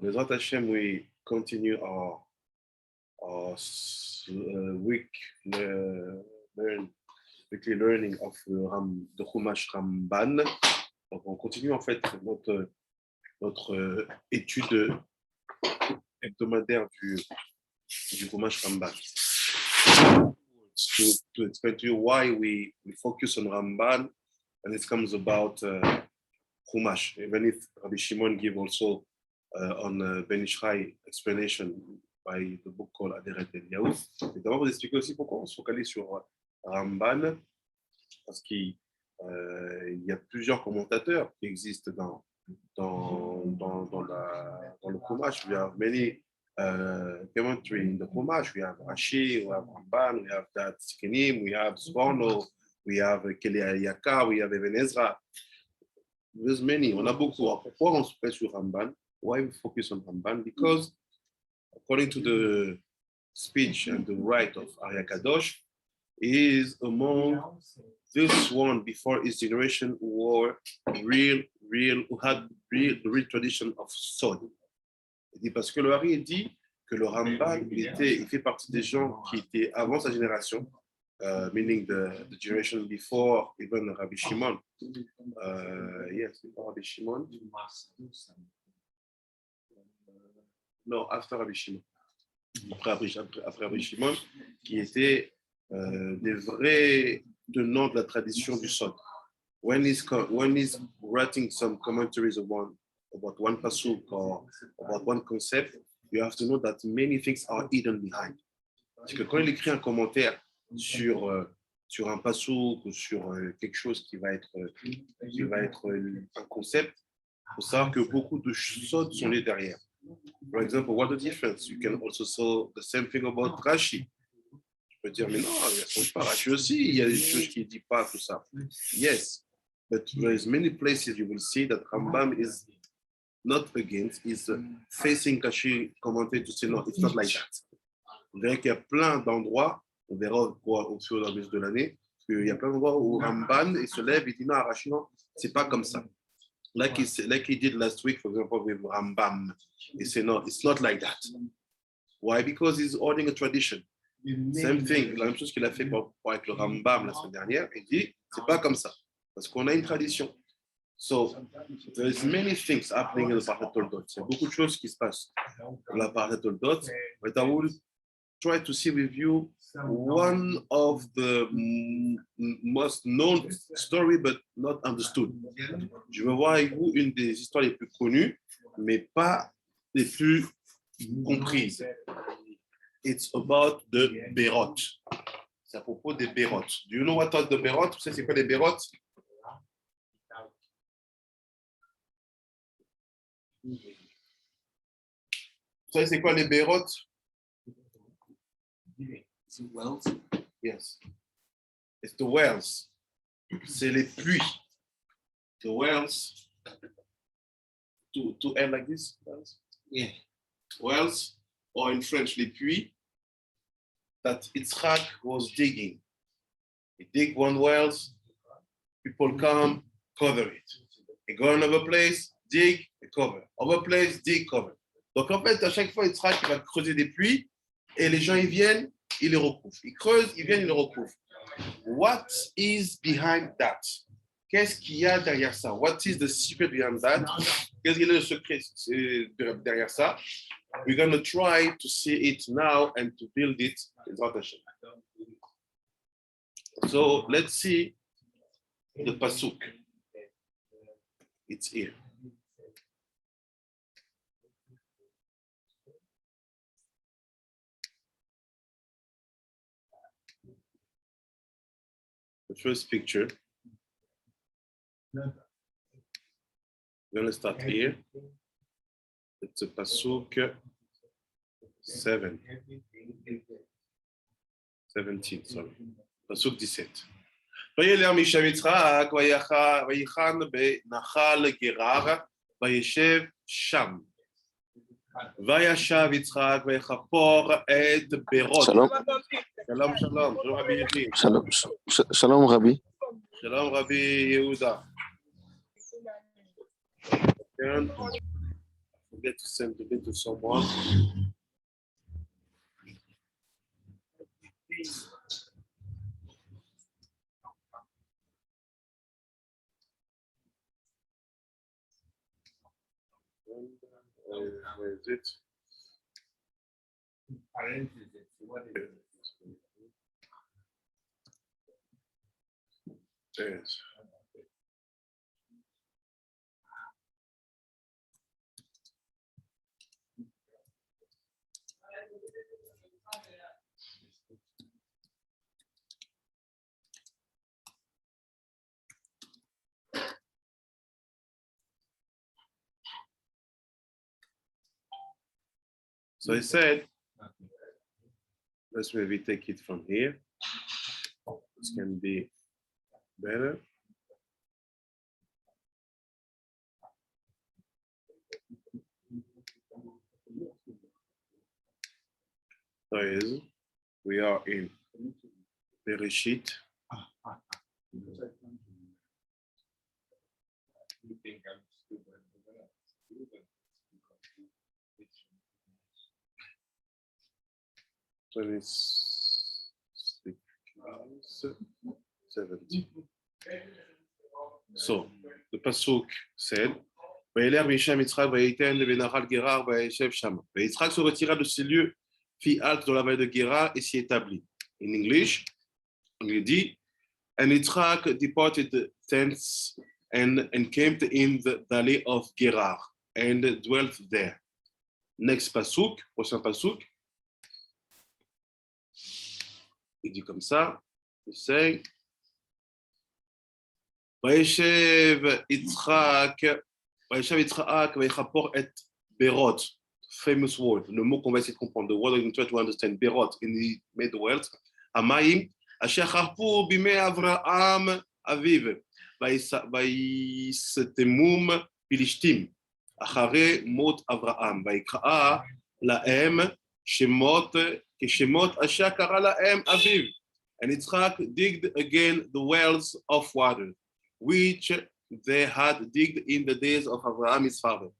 Bezrat Hashem, we continue our weekly learning of the Chumash Ramban. Donc, on continue en fait notre étude hebdomadaire du Chumash Ramban. To explain to you why we focus on Ramban when it comes about Chumash, even if Rabbi Shimon give also on Ben Ishai explanation by the book called Aderet Eliyahu. Et d'abord vous expliquer aussi pourquoi on se focalise sur Ramban, parce qu'il y a plusieurs commentateurs qui existent dans le Chumash. We have many commentary in the Chumash. We have Rashi, we have Ramban, we have that Skenim, we have Sforno, we have Keli Ayaka, we have Even Ezra. There's many. On a beaucoup. Pourquoi on se fait sur Ramban? Why we focus on Ramban? Because according to the speech and the right of Arya Kadosh, he is among this one before his generation who had real tradition of Sod. Il dit parce que le Hari dit que le Ramban, il fait partie des gens qui étaient avant sa génération, meaning the generation before even Rabbi Shimon. Yes, before Rabbi Shimon. No, after Rabbi Shimon. Après Rabbi Shimon, qui étaient des vrais tenants de la tradition du Sod. When he's writing some commentaries about one pasuk or about one concept, you have to know that many things are hidden behind. Parce que quand il écrit un commentaire sur un pasuk ou sur quelque chose qui va être un concept, il faut savoir que beaucoup de Sod sont nés derrière. For example, what the difference? You can also say the same thing about Rashi. Je peux dire, mais non, il ne songe pas Rashi aussi, il y a des choses qu'il ne dit pas, tout ça. Yes, but there is many places you will see that Rambam is not against, is facing Rashi commenter to say, no, it's not like that. Vous verrez qu'il y a plein d'endroits, on verra au fur et à mesure de l'année, qu'il y a plein d'endroits où Ramban il se lève et dit, non, Rashi, non, c'est pas comme ça. Like he did last week, for example, with Rambam. He said, no, it's not like that. Why? Because he's holding a tradition. Same thing, la même chose qu'il a fait avec le Rambam la semaine dernière. Il dit, c'est pas comme ça. Parce qu'on a une tradition. So, there's many things happening in the Parashat Toldot. Il y a beaucoup de choses qui se passent dans la Parashat Toldot. But I will try to see with you one of the most known story but not understood. Je vais voir avec vous une des histoires les plus connues, mais pas les plus comprises. It's about the Berot. C'est à propos des Berot. Do you know what are the Berot? Vous savez c'est quoi les Berot? Vous savez c'est quoi les Berot? The wells? Yes. It's the wells. C'est les puits. The wells. To end like this? Wells? Yeah. Wells, or in French, les puits that Yitzhak was digging. He dig one wells, people come, cover it. He go another place, dig, cover. Other place, dig, cover. Donc en fait, à chaque fois, Yitzhak va creuser des puits et les gens, ils viennent, ils les recouvrent. Ils creusent, ils viennent, ils les recouvrent. What is behind that? Qu'est-ce qu'il y a derrière ça? What is the secret behind that? Qu'est-ce qu'il y a le secret derrière ça? We're going to try to see it now and to build it. So let's see the pasuk. It's here. The first picture. We're going to start here. It's a pasuk 17, sorry. Pasuk 17. ויילר משם יצחק ויחן בנחל גרר וישב שם. וישב יצחק ויכפור את ברות. שלום. שלום, שלום. שלום רבי יהודי. שלום רבי. שלום רבי יהודה. get to send the link to someone. Where is it? Yes. So he said, let's maybe take it from here. This can be better. So is we are in Bereshit. So it's 70. So the pasuk said, Vayeler Misham Yitzchak Vayiten Benachal Gerar Vayeshev Shama. Yitzchak se retira de ces lieux, fit halte dans la vallée de Gerar et s'y établit. In English, il dit, and Yitzchak departed thence and encamped in the valley of Gerar and dwelt there. Next pasuk, prochain pasuk. Il dit comme ça, il say, Vayeshev Yitzchak Vayechapor et Berot, famous word, le mot qu'on va essayer de comprendre, the word we try to understand, Berot, in the made world, Amayim, Asher Charpu Bimei Avraham Aviv, Vayisetemum Pilishtim, Achare Mot Avraham, Vayikraa Laem Shemot Keshemot Asher Kara Laem Aviv. And Yitzchak digged again the wells of water, which they had digged in the days of Abraham his father,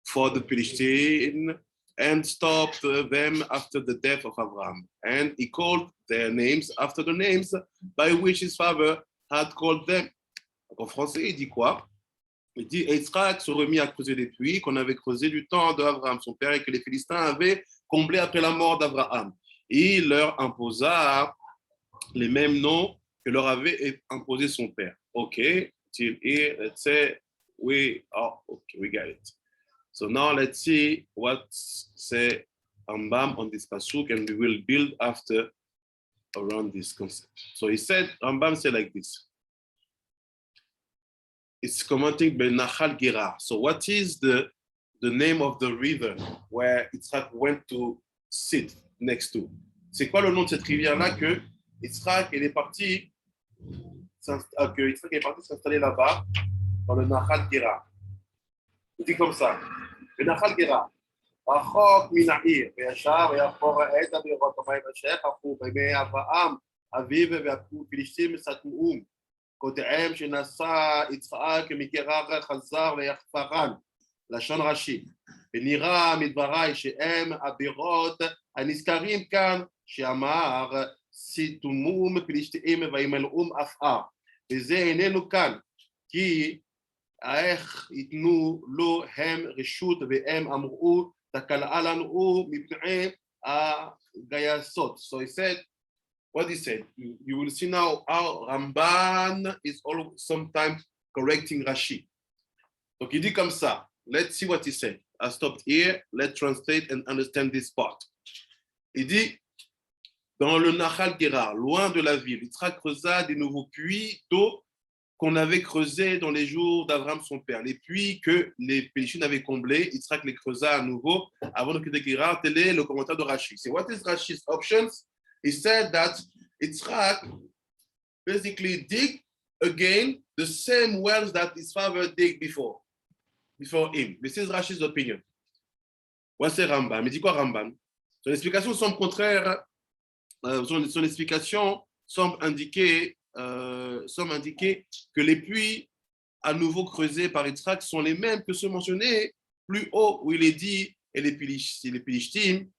for the Philistine, and stopped them after the death of Abraham. And he called their names after the names by which his father had called them. En français, il dit quoi? Il dit, Yitzchak se remit à creuser des puits qu'on avait creusés du temps d'Abraham, son père, et que les Philistins avaient comblés après la mort d'Abraham. Et il leur imposa les mêmes noms que leur avait imposé son père. Okay, till here, let's say we got it. So now let's see what say Rambam on this pasuk, and we will build after around this concept. So he said, Rambam said like this. It's commenting Benachal Gerar. So what is the name of the river where Yitzhak went to sit next to? C'est quoi le nom de cette rivière-là que Yitzhak est parti s'installer là-bas dans le Nachal Gerar? Il dit comme ça. Le Nachal Gerar. רחוק מן העיר, וישר ויחפור את הבירות המים אשר חפרו בימי אברהם אביו והפכו פלישתים סתמום. קודעם שנשא יצחק מגרר חזר ויחפרן, לשון רש"י. ונראה מדבריי שהם הבירות הנזכרים כאן, שאמר סתמום פלישתים וימלאום עפר. וזה איננו כאן, כי איך ייתנו לו הם רשות והם אמרו תקלה לנו מפני הגייסות. So he said, what he said, you will see now how Ramban is always sometimes correcting Rashi. Donc il dit comme ça, let's see what he said. I stopped here, let's translate and understand this part. Il dit, dans le Nachal Gerar, loin de la ville, Yitzhak creusa des nouveaux puits d'eau qu'on avait creusés dans les jours d'Abraham son père. Les puits que les Philistins avaient comblés, Yitzhak les creusa à nouveau avant de quitter Gerar. Tel est le commentaire de Rashi. So what is Rashi's options? He said that Yitzhak basically dig again the same wells that his father dig before him. This is Rashi's opinion. Voici Rambam. Il dit quoi Rambam? Son explication semble contraire. Son explication semble indiquer que les puits à nouveau creusés par Yitzhak sont les mêmes que ceux mentionnés plus haut où il est dit, et les Philistines,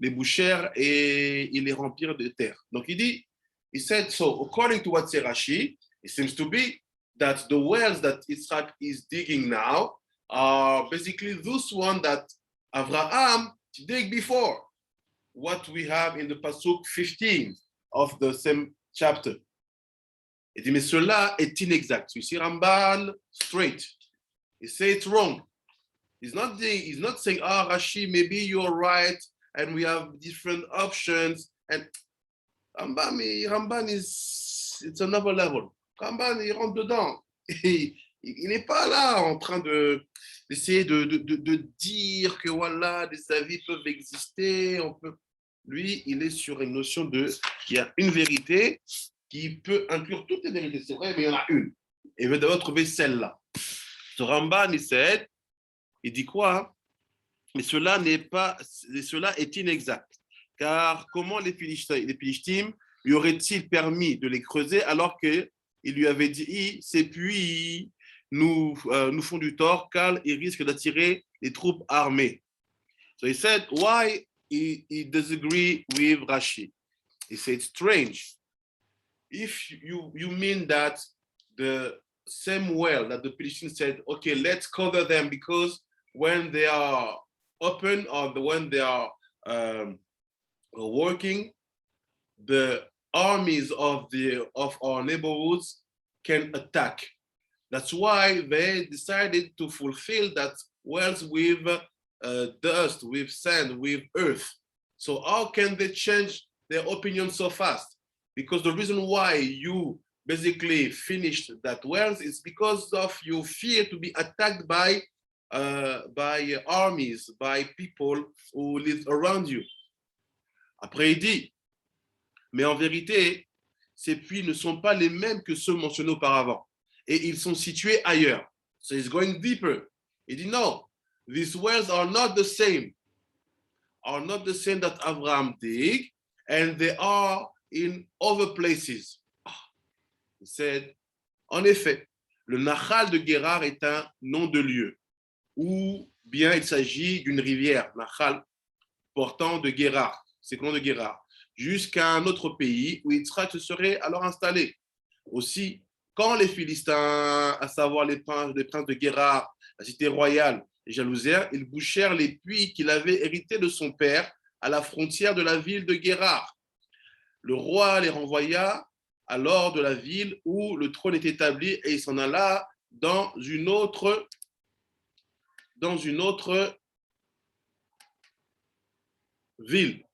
les bouchèrent et ils les remplirent de terre. Donc il dit, he said, so according to what say Rashi, it seems to be that the wells that Yitzhak is digging now are basically those ones that Abraham dig before, what we have in the Pasuk 15 of the same chapter. Il dit, mais cela est inexact. You see Ramban straight. He says it's wrong. He's not saying, Rashi, maybe you're right, and we have different options. And Ramban it's another level. Ramban, il rentre dedans. Il n'est pas là en train d'essayer de dire que voilà, des avis peuvent exister. Lui, il est sur une notion il y a une vérité qui peut inclure toutes les vérités. C'est vrai, mais il y en a une. Et il veut d'abord trouver celle-là. Ce Ramban, il dit quoi? Mais cela est inexact. Car comment les Philistines lui auraient-ils permis de les creuser alors qu'il lui avait dit, ces puits nous font du tort car ils risquent d'attirer les troupes armées. So he said, why he disagree with Rashi? He said, strange. If you mean that the same well that the Philistines said, okay, let's cover them because when they are open or when they are working, the armies of our neighborhoods can attack. That's why they decided to fulfill that wells with dust, with sand, with earth. So how can they change their opinion so fast? Because the reason why you basically finished that wells is because of your fear to be attacked by armies, by people who live around you. Après, il dit, mais en vérité, ces puits ne sont pas les mêmes que ceux mentionnés auparavant. Et ils sont situés ailleurs. So he's going deeper. Il dit, no, these wells are not the same that Abraham dig, and they are in other places. He said, en effet, le Nachal de Guérar est un nom de lieu, ou bien il s'agit d'une rivière, Nachal, portant de Guérar, c'est le nom de Guérar, jusqu'à un autre pays où Yitzhak se serait alors installé. Aussi, quand les Philistins, à savoir les princes de Guérar, la cité royale, les jalousèrent, ils bouchèrent les puits qu'il avait hérités de son père à la frontière de la ville de Guérar. Le roi les renvoya alors de la ville où le trône était établi et il s'en alla dans une autre ville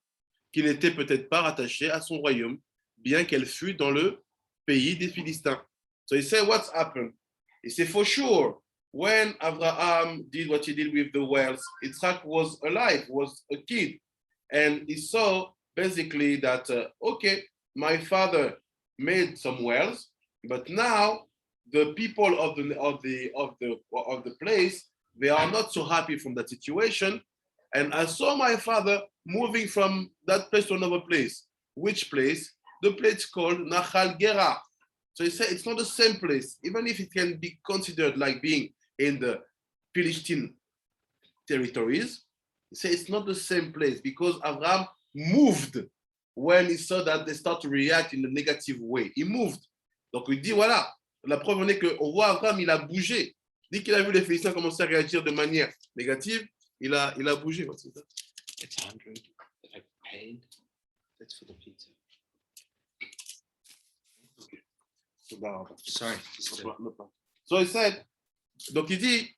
qui n'était peut-être pas rattachée à son royaume, bien qu'elle fût dans le pays des Philistins. So he said, what's happened? He said, for sure, when Abraham did what he did with the wells, Yitzhak was alive, was a kid, and he saw basically that, okay, my father made some wells, but now the people of the place, they are not so happy from that situation. And I saw my father moving from that place to another place. Which place? The place called Nachal Gera. So he said it's not the same place, even if it can be considered like being in the Philistine territories. He said it's not the same place because Abraham moved when he saw that they start to react in a negative way. He moved. Donc il dit voilà, la preuve en est qu'on voit Abraham, il a bougé. Dès qu'il a vu les Philistins commencer à réagir de manière négative, il a bougé. What's that? It's 100 that I paid. That's for the pizza. Sorry. So he said, donc il dit,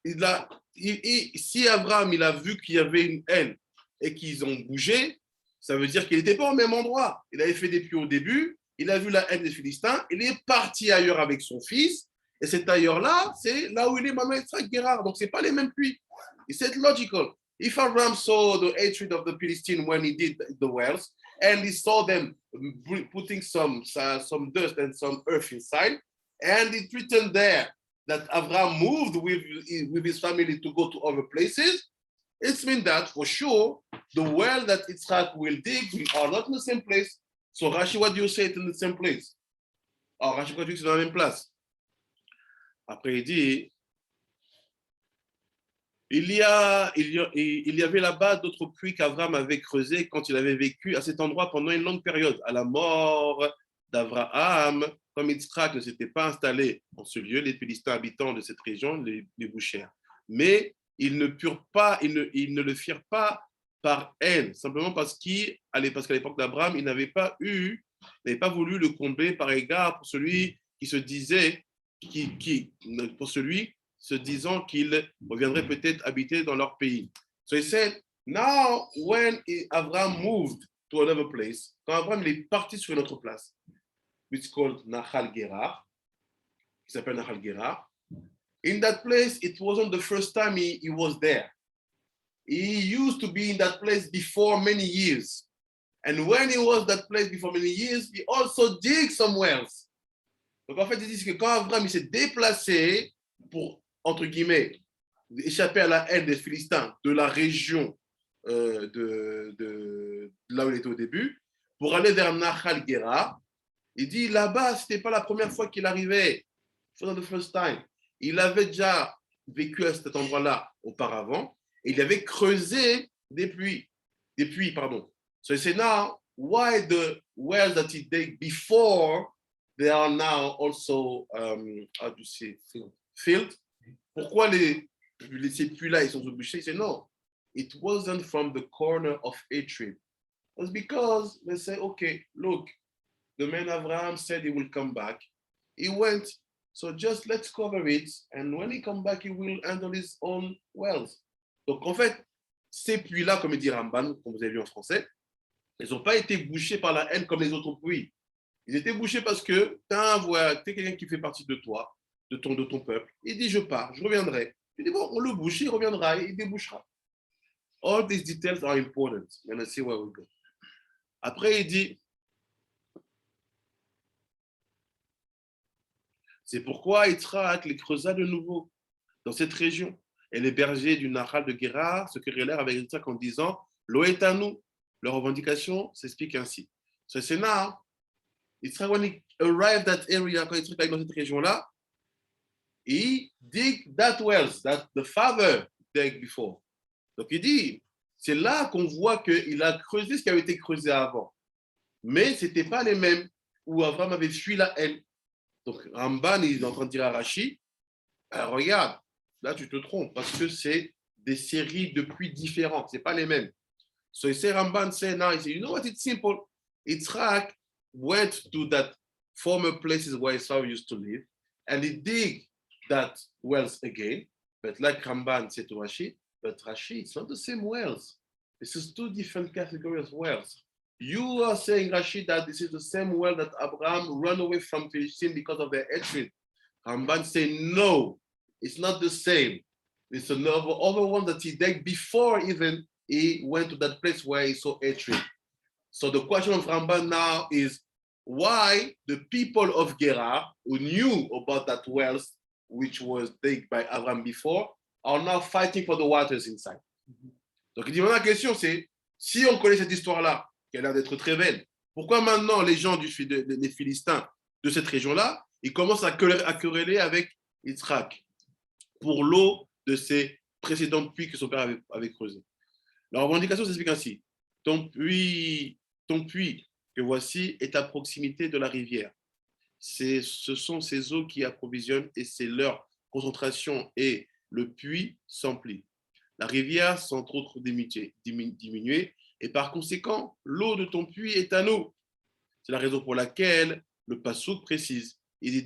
si Abraham il a vu qu'il y avait une haine et qu'ils ont bougé, ça veut dire qu'il n'était pas au même endroit. Il avait fait des puits au début, il a vu la haine des Philistins, il est parti ailleurs avec son fils, et cet ailleurs-là, c'est là où il est maintenant Yitzhak Guérar. Donc ce n'est pas les mêmes puits. It's logical. If Abraham saw the hatred of the Philistines when he did the wells, and he saw them putting some dust and some earth inside, and it's written there that Abraham moved with his family to go to other places, it means that for sure the well that Yitzhak will dig are not in the same place. So Rashi, what do you say it's in the same place? Oh, Rashi, what do you say c'est dans la même place? Après il dit, Il y avait là-bas d'autres puits qu'Abraham avait creusés quand il avait vécu à cet endroit pendant une longue période. À la mort d'Abraham, comme Yitzhak ne s'était pas installé en ce lieu, les Philistins habitants de cette région les bouchèrent. Mais ils ne le firent pas par haine, simplement parce qu'à l'époque d'Abraham, il n'avait pas voulu le combler par égard pour celui qui se disait, pour celui se disant qu'il reviendrait peut-être habiter dans leur pays. So he said, now when Abraham moved to another place, quand Abraham est parti sur une autre place, which is called Nahal Gerar, qui s'appelle Nahal Gerar, in that place, it wasn't the first time he was there. He used to be in that place before many years. And when he was that place before many years, he also dig some wells. Donc en fait, ils disent que quand Abraham s'est déplacé pour, entre guillemets, échapper à la haine des Philistins de la région de là où il était au début, pour aller vers Nahal Gera, il dit là-bas, ce n'était pas la première fois qu'il arrivait. It was not the first time. Il avait déjà vécu à cet endroit-là auparavant et il avait creusé des puits. So he said, now, why the wells that he dug before, they are now also, how do you say, filled? Pourquoi ces puits-là, ils sont bouchés? He said, no, it wasn't from the corner of hatred. It was because they say, okay, look, the man Abraham said he will come back. He went, so just let's cover it, and when he come back, he will handle his own wells. Donc, en fait, ces puits-là, comme dit Ramban, comme vous avez vu en français, ils n'ont pas été bouchés par la haine comme les autres puits. Ils étaient bouchés parce que tu es quelqu'un qui fait partie de toi, de ton peuple. Il dit, je pars, je reviendrai. Il dit, bon, on le bouche, il reviendra, il débouchera. All these details are important. And let's see where we go. Après, il dit, c'est pourquoi Yitzhak les creusa de nouveau dans cette région. Et les bergers du Nahal de Guérard se querellèrent avec Yitzhak en disant, l'eau est à nous. Leur revendication s'explique ainsi. So c'est now, Yitzhak, when he arrived that area, quand Yitzhak arrive dans cette région-là, he dig that wells that the father dug before. Donc il dit, c'est là qu'on voit qu'il a creusé ce qui avait été creusé avant. Mais ce n'était pas les mêmes où Abraham avait fui la haine. Donc Ramban, il est en train de dire à Rashi, regarde, là tu te trompes parce que c'est des séries de puits différentes, ce n'est pas les mêmes. So he said, Ramban said, now he said, you know what, it's simple. Yitzhak went to that former places where Esau used to live, and he dig that wells again. But like Ramban said to Rashi, but Rashi, it's not the same wells. This is two different categories of wells. You are saying, Rashi, that this is the same well that Abraham ran away from Philistine because of their hatred. Ramban saying, no, it's not the same. It's another other one that he dug before even he went to that place where he saw hatred. So the question of Ramban now is why the people of Gerar, who knew about that wells, which was dug by Abraham before, are now fighting for the waters inside. Donc il dit, maintenant la question c'est, si on connaît cette histoire-là, qui a l'air d'être très belle, pourquoi maintenant les gens des Philistins de cette région-là, ils commencent à quereller avec Yitzhak pour l'eau de ces précédents puits que son père avait creusés? La revendication s'explique ainsi. Ton puits que voici est à proximité de la rivière. Ce sont ces eaux qui approvisionnent et c'est leur concentration et le puits s'emplit. La rivière sans trop diminuer et par conséquent, l'eau de ton puits est à nous. C'est la raison pour laquelle le passouk précise ils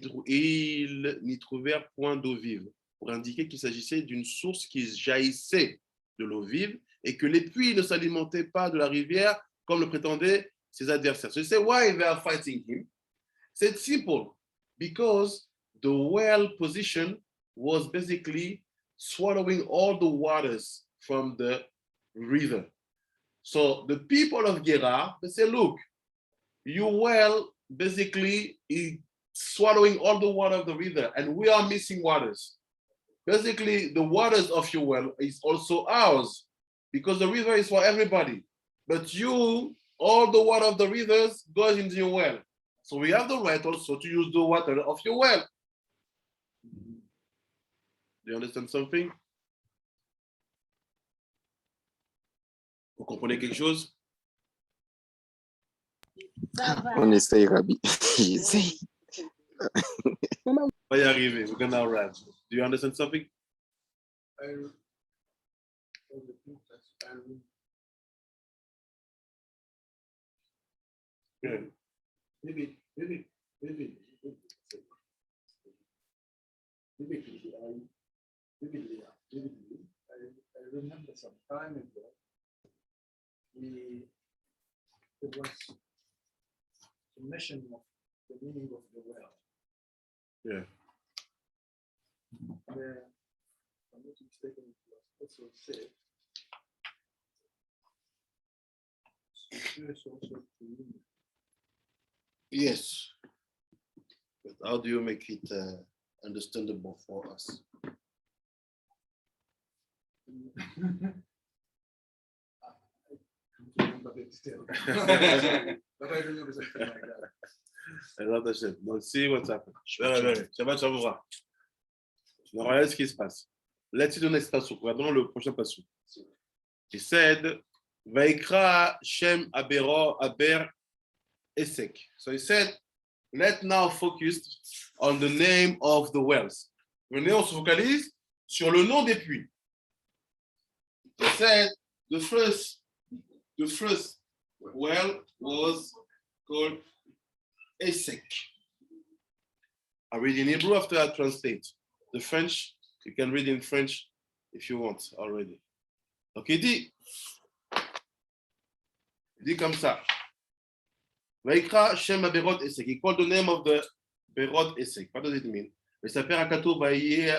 n'y trouvèrent point d'eau vive pour indiquer qu'il s'agissait d'une source qui jaillissait de l'eau vive et que les puits ne s'alimentaient pas de la rivière comme le prétendaient ses adversaires. So you say, why they are fighting him? It's simple, because the well position was basically swallowing all the waters from the river. So the people of Gerar, they say, look, your well basically is swallowing all the water of the river and we are missing waters. Basically, the waters of your well is also ours because the river is for everybody. But you, all the water of the rivers goes into your well. So we have the right also to use the water of your well. Do you understand something? Vous comprenez quelque chose? On essaye, Rabbi. J'essaye. On va y arriver. We're gonna arrive. Do you understand something? Yeah. Maybe. I remember some time ago, there was a mention of the meaning of the well. Yeah. Where, if I'm not mistaken, it was also said, it's also communion. Yes. But how do you make it understandable for us? I don't remember the detail. But I remember something like that. Donc, see what's happening. Shabbat Shavua. Regardez ce qui se passe. Let's do next passage. Regardons le prochain passage. He said, Vaikra Shem Aber Esek. So he said, let's now focus on the name of the wells. Venez, on se focalise sur le nom des puits. He said, the first well was called Esek. I read in Hebrew after I translate. The French, you can read in French if you want already. Donc il dit comme ça. Vaikra Shem Berot Esek. He called the name of the Berot Esek. What does it mean? Vesaper HaKatuv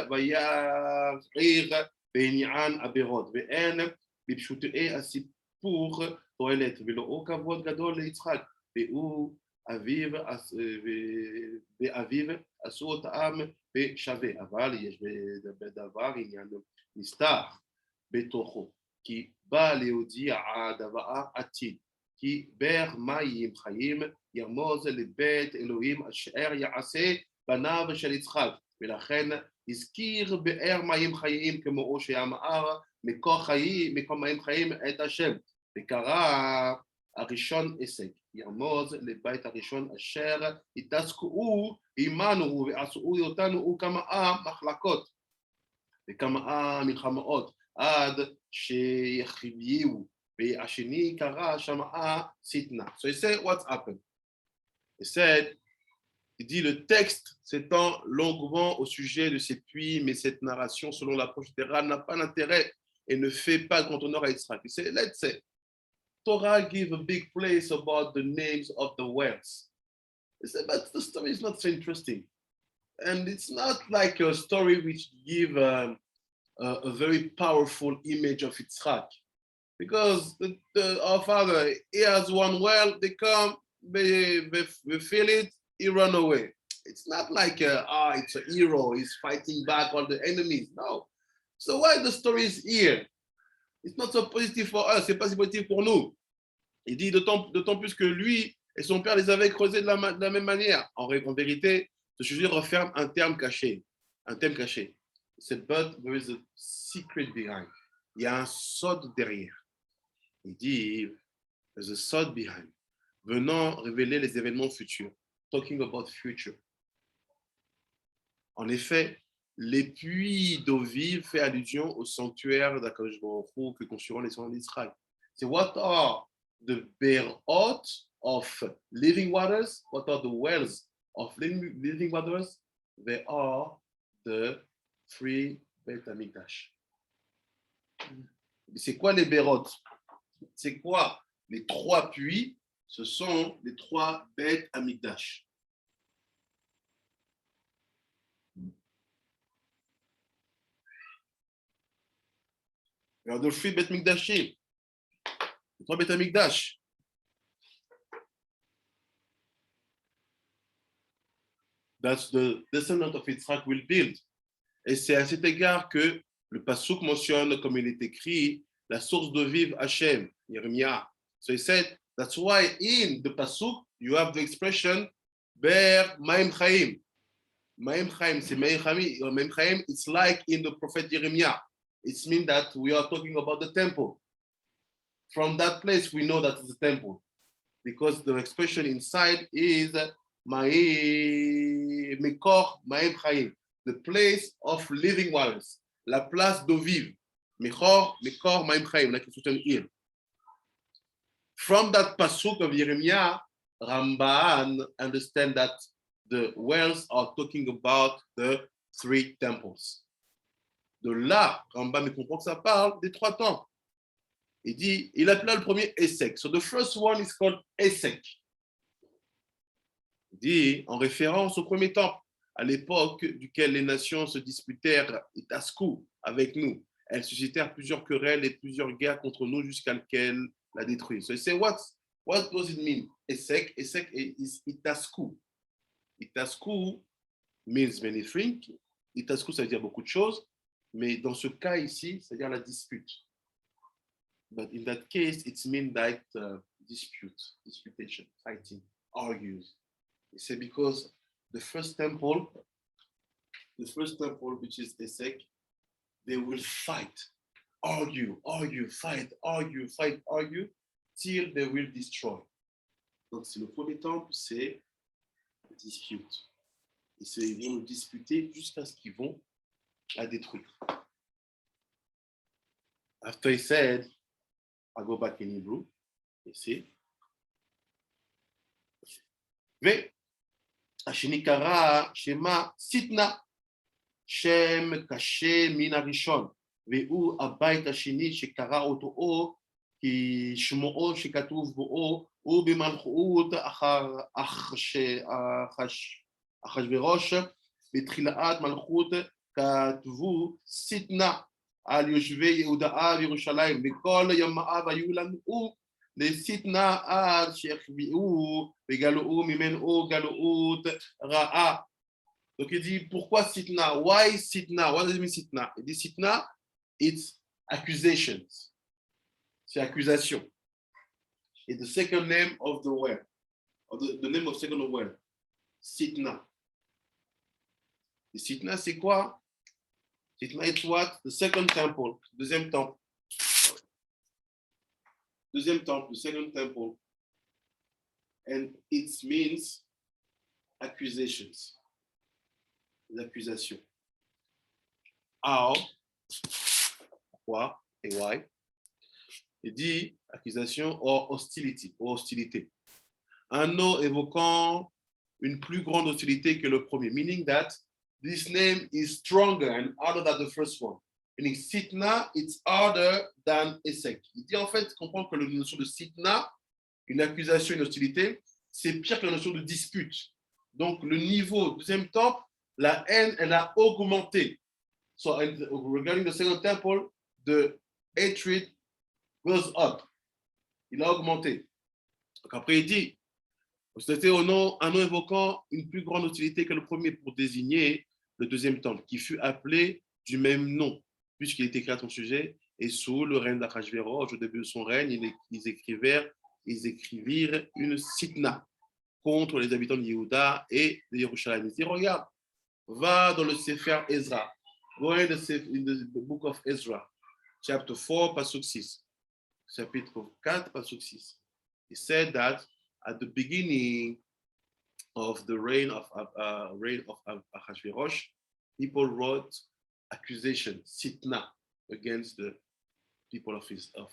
Vayarir Be'inyan Aberot Ve'en Bipshutei Asipur Toelet Ve'lo Kavod Gadol LeYitzchak Ve'u Aviv עשו אותם בשווה, אבל יש בדבר עניין נסתר בתוכו, כי בא להודיע הדבר עתיד, כי באר מים חיים ירמוז לבית אלוהים אשר יעשה בניו של יצחק, ולכן הזכיר באר מים חיים כמו שאמר מקור מים חיים את השם, וקרא הראשון עסק. ירמוז לבית הראשון אשר התעסקו עמנו ועשו אותנו כמה מחלקות וכמה מלחמות עד שיחיו והשני קרא שמה שטנה. So he said what's happened. He said, il dit le texte s'étend longuement au sujet de ces puits, mais cette narration selon l'approche littérale n'a pas d'intérêt et ne fait pas grand honneur à Israël. He said, let's say Torah give a big place about the names of the wells. He said, but the story is not so interesting. And it's not like a story which give a very powerful image of Yitzhak. Because our father, he has one well, they come, they fill it, he run away. It's not like, it's a hero, he's fighting back all the enemies. No. So why the story is here? It's not so positive for us, c'est pas si positif pour nous. Il dit d'autant plus que lui et son père les avaient creusés de la même manière. En vérité, ce sujet referme un terme caché. Un thème caché. C'est but there is a secret behind. Il y a un sod derrière. Il dit, there's a sod behind. Venant révéler les événements futurs. Talking about future. En effet, les puits d'eau vive fait allusion au sanctuaire d'Akadosh Baruch Hu que construiront les descendants d'Israël. C'est what are the berot of living waters? What are the wells of living waters? They are the three Beit HaMikdash. C'est quoi les berot? C'est quoi les trois puits? Ce sont les trois Beit HaMikdash. Alors, the three Beit HaMikdashim. Les trois Beit HaMikdash. That's the descendant of Yitzhak will build. Et c'est à cet égard que le Pasuk mentionne, comme il est écrit, la source d'eau vive Hachem, Yeremia. So he said, that's why in the Pasuk, you have the expression, Ber Maim Chaim. Maim Chaim, c'est Maim Chaim, it's like in the prophet Jeremiah. It means that we are talking about the temple. From that place, we know that it's a temple because the expression inside is Mekor Ma'em Chaim, the place of living waters, la place d'eau vive. Mekor Ma'em Chaim, like it's written here. From that pasuk of Jeremiah, Ramban understand that the wells are talking about the 3 temples. De là, Ramban comprend que ça parle des 3 temples. Il dit, il appela le premier Essek. So the first one is called Essek. Il dit, en référence au premier temple, à l'époque duquel les nations se disputèrent Itaskou avec nous. Elles suscitèrent plusieurs querelles et plusieurs guerres contre nous jusqu'à laquelle la détruire. So he said, what does it mean? Essek is Itaskou. Itaskou means many things. Itaskou, ça veut dire beaucoup de choses. Mais dans ce cas ici, c'est-à-dire la dispute. But in that case, it means like disputation, fighting, argues. It's because the first temple, which is Essek, they will fight, argue, fight, till they will destroy. Donc, c'est le premier temple, c'est dispute. Et ils vont le disputer jusqu'à ce qu'ils vont la détruire. After he said, I go back in Hebrew. You see? והשני קרא שמה סיטנה, שם קשה מן הראשון, והוא הבית השני שקרא אותו כי שמו שכתוב בו הוא במלכות אחשוורוש, בתחילת מלכות כתבו סיטנה על יושבי יהודה וירושלים, וכל ימיו היו לנו לסיטנה עד שהחביאו וגלו ממנו גלות רעה. Donc il dit, pourquoi Sitna? Why Sitna? What does it mean Sitna? Il dit Sitna, it's accusations. C'est accusation. It's the second name of the well, or the name of second well, Sitna. Et Sitna, c'est quoi? Sitna, it's what? The second temple, deuxième temple. Deuxième temple, the second temple. And it means accusations. L'accusations. How, pourquoi et why. Il dit accusation or hostility, ou hostilité. Un nom évoquant une plus grande hostilité que le premier, meaning that this name is stronger and harder than the first one. Meaning Sitna, it's harder than Essek. Il dit en fait, comprendre que la notion de Sitna, une accusation, une hostilité, c'est pire que la notion de dispute. Donc le niveau deuxième temple, la haine, elle a augmenté. So regarding the second temple, the hatred goes up. Il a augmenté. Donc après, il dit, c'était un nom évoquant une plus grande hostilité que le premier pour désigner le deuxième temple, qui fut appelé du même nom, puisqu'il était écrit à son sujet, et sous le règne d'Achashvérosh, au début de son règne, ils écrivirent une sitna contre les habitants de Yehuda et de Yerushalayim. Il dit, regarde, va dans le Sefer Ezra, go in the book of Ezra, chapter 4, pasuk 6. Chapitre 4, pasuk 6. He said that at the beginning of the reign of Ahasuerus, people wrote accusations, sitna, against the people of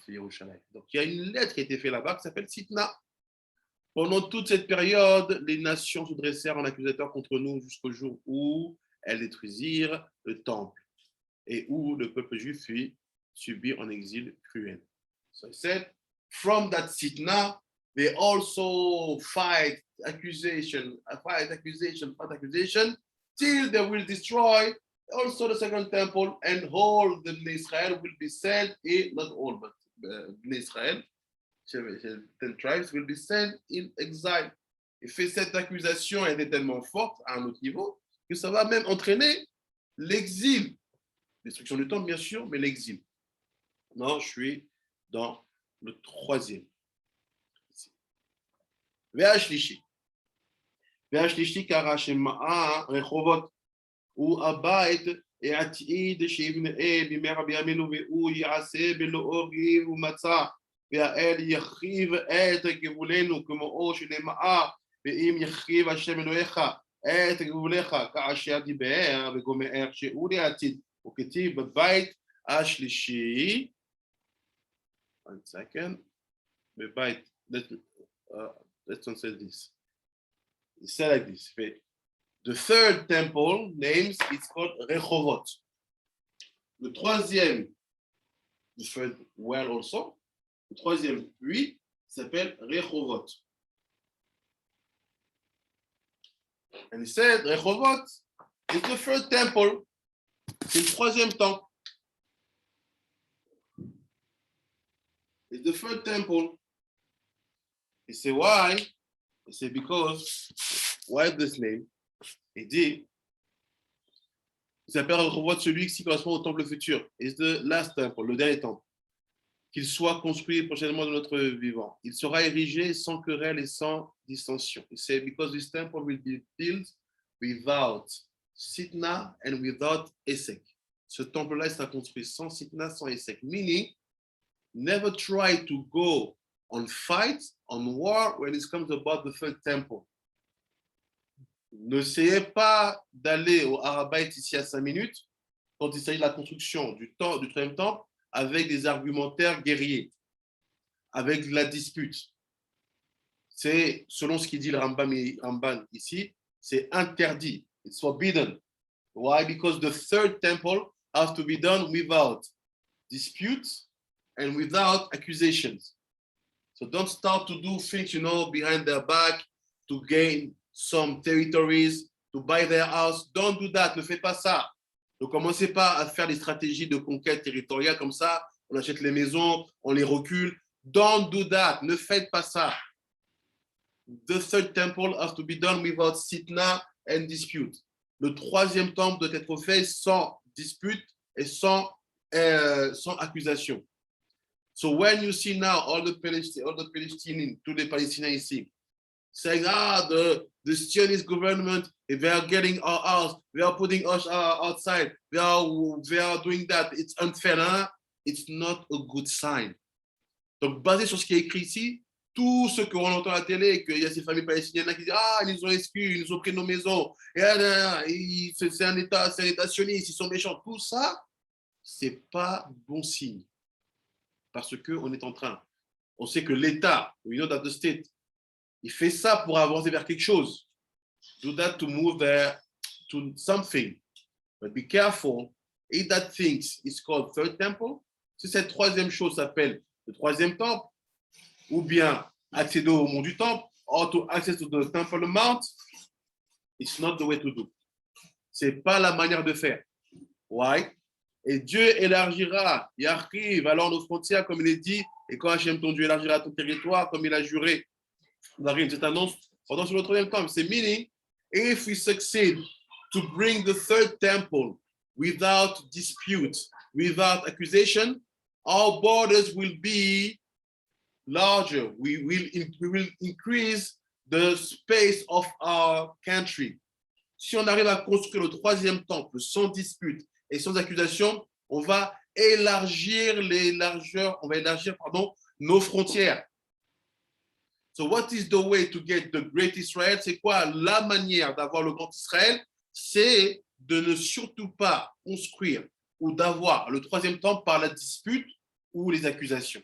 Yerushalayim. Donc il y a une lettre qui a été faite là-bas qui s'appelle sitna. Pendant toute cette période, les nations se dressèrent en accusateurs contre nous jusqu'au jour où elles détruisirent le temple et où le peuple juif fut subi en exil cruel. So he said, from that sitna, they also fight accusation, till they will destroy also the second temple, and all the Israel will be sent in, not all, but Israel, 10 tribes will be sent in exile. Et fait cette accusation, elle est tellement forte à un autre niveau que ça va même entraîner l'exil. Destruction du temple, bien sûr, mais l'exil. Non, je suis dans le troisième. והשלישי קרא שמעה רחובות הוא הבית העתיד שיבנה בימי רבי עמנו והוא יעשה בלא ריב ומצה והאל יחריב את גבולנו כמו שנאמר, ואם יחריב השם אלוהיך את גבוליך כאשר דיבר וגומר שהוא לעתיד, וכתיב בבית השלישי, one second, בבית, let's translate this. It said like this, the third temple names is called Rehovot. Le troisième, the third well also, le troisième puits s'appelle Rehovot. And he said, Rehovot is the third temple. C'est le troisième temple. It's the third temple. He said, why? He said, because, why this name? Il dit, il s'appelle Rehovot, celui qui correspond au temple futur. It's the last temple, le dernier temple. Qu'il soit construit prochainement de notre vivant. Il sera érigé sans querelle et sans dissension. He said, because this temple will be built without Sitna and without Esek. Ce temple-là sera construit sans Sitna, sans Esek. Meaning, never try to go on fight, on war, when it comes about the third temple. N'essayez pas d'aller au Arabait ici à 5 minutes, quand il s'agit de la construction du troisième temple, avec des argumentaires guerriers, avec la dispute. C'est, selon ce qu'il dit le Ramban ici, c'est interdit. It's forbidden. Why? Because the third temple has to be done without disputes and without accusations. So don't start to do things, behind their back to gain some territories, to buy their house. Don't do that. Ne faites pas ça. Ne commencez pas à faire des stratégies de conquête territoriale comme ça. On achète les maisons, on les recule. Don't do that. Ne faites pas ça. The third temple has to be done without sitna and dispute. Le troisième temple doit être fait sans dispute et sans accusation. So when you see now all the Palestinians, tous les Palestiniens ici, saying, the Zionist government, they are getting our house, they are putting us outside, they are doing that, it's unfair, hein? It's not a good sign. Donc, basé sur ce qui est écrit ici, tout ce qu'on entend à la télé, qu'il y a ces familles palestiniennes qui disent, ils nous ont exclus, ils nous ont pris nos maisons, c'est un État sioniste, ils sont méchants, tout ça, c'est pas bon signe. Parce qu'on est en train, on sait que l'État, we know that the state, il fait ça pour avancer vers quelque chose. Do that to move there to something. But be careful, if that thing is called third temple, si cette troisième chose s'appelle le troisième temple, ou bien accéder au mont du temple, or to access to the temple mount, it's not the way to do. C'est pas la manière de faire. Why? Et Dieu élargira, il arrive alors nos frontières, comme il est dit, et quand Hachem ton Dieu élargira ton territoire, comme il a juré. On arrive cette annonce pendant sur le troisième temple. C'est meaning, if we succeed to bring the third temple without dispute, without accusation, our borders will be larger. We will increase the space of our country. Si on arrive à construire le troisième temple sans dispute et sans accusation, on va élargir nos frontières. So what is the way to get the great Israel? C'est quoi la manière d'avoir le grand Israël? C'est de ne surtout pas construire ou d'avoir le troisième temple par la dispute ou les accusations.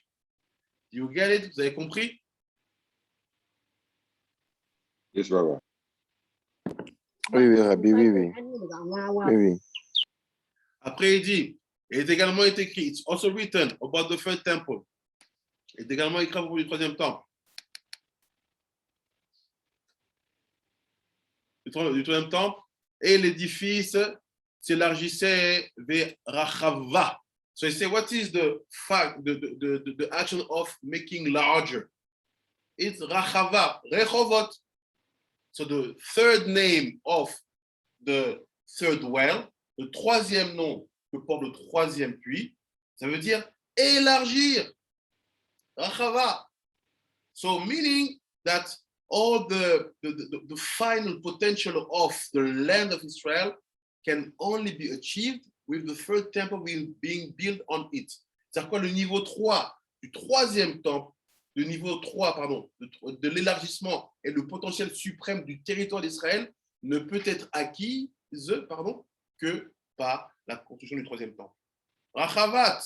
You get it? Vous avez compris? Yes, Rabbi. Oui, Rabbi, oui. Oui. Après, il dit, il est également écrit, it's also written about the third temple. Il est également écrit pour le troisième temple. Du troisième temple, et l'édifice s'élargissait vers Rachava. So he said, what is the fact, the action of making larger? It's Rachava, Rehovot. So the third name of the third well, le troisième nom que porte le troisième puits, ça veut dire élargir. Rachava. So meaning that all the final potential of the land of Israel can only be achieved with the third temple being built on it. C'est-à-dire quoi, le niveau 3 du troisième temple, le niveau 3, pardon, de l'élargissement et le potentiel suprême du territoire d'Israël ne peut être acquise, pardon, que par la construction du troisième temple. Rachavat.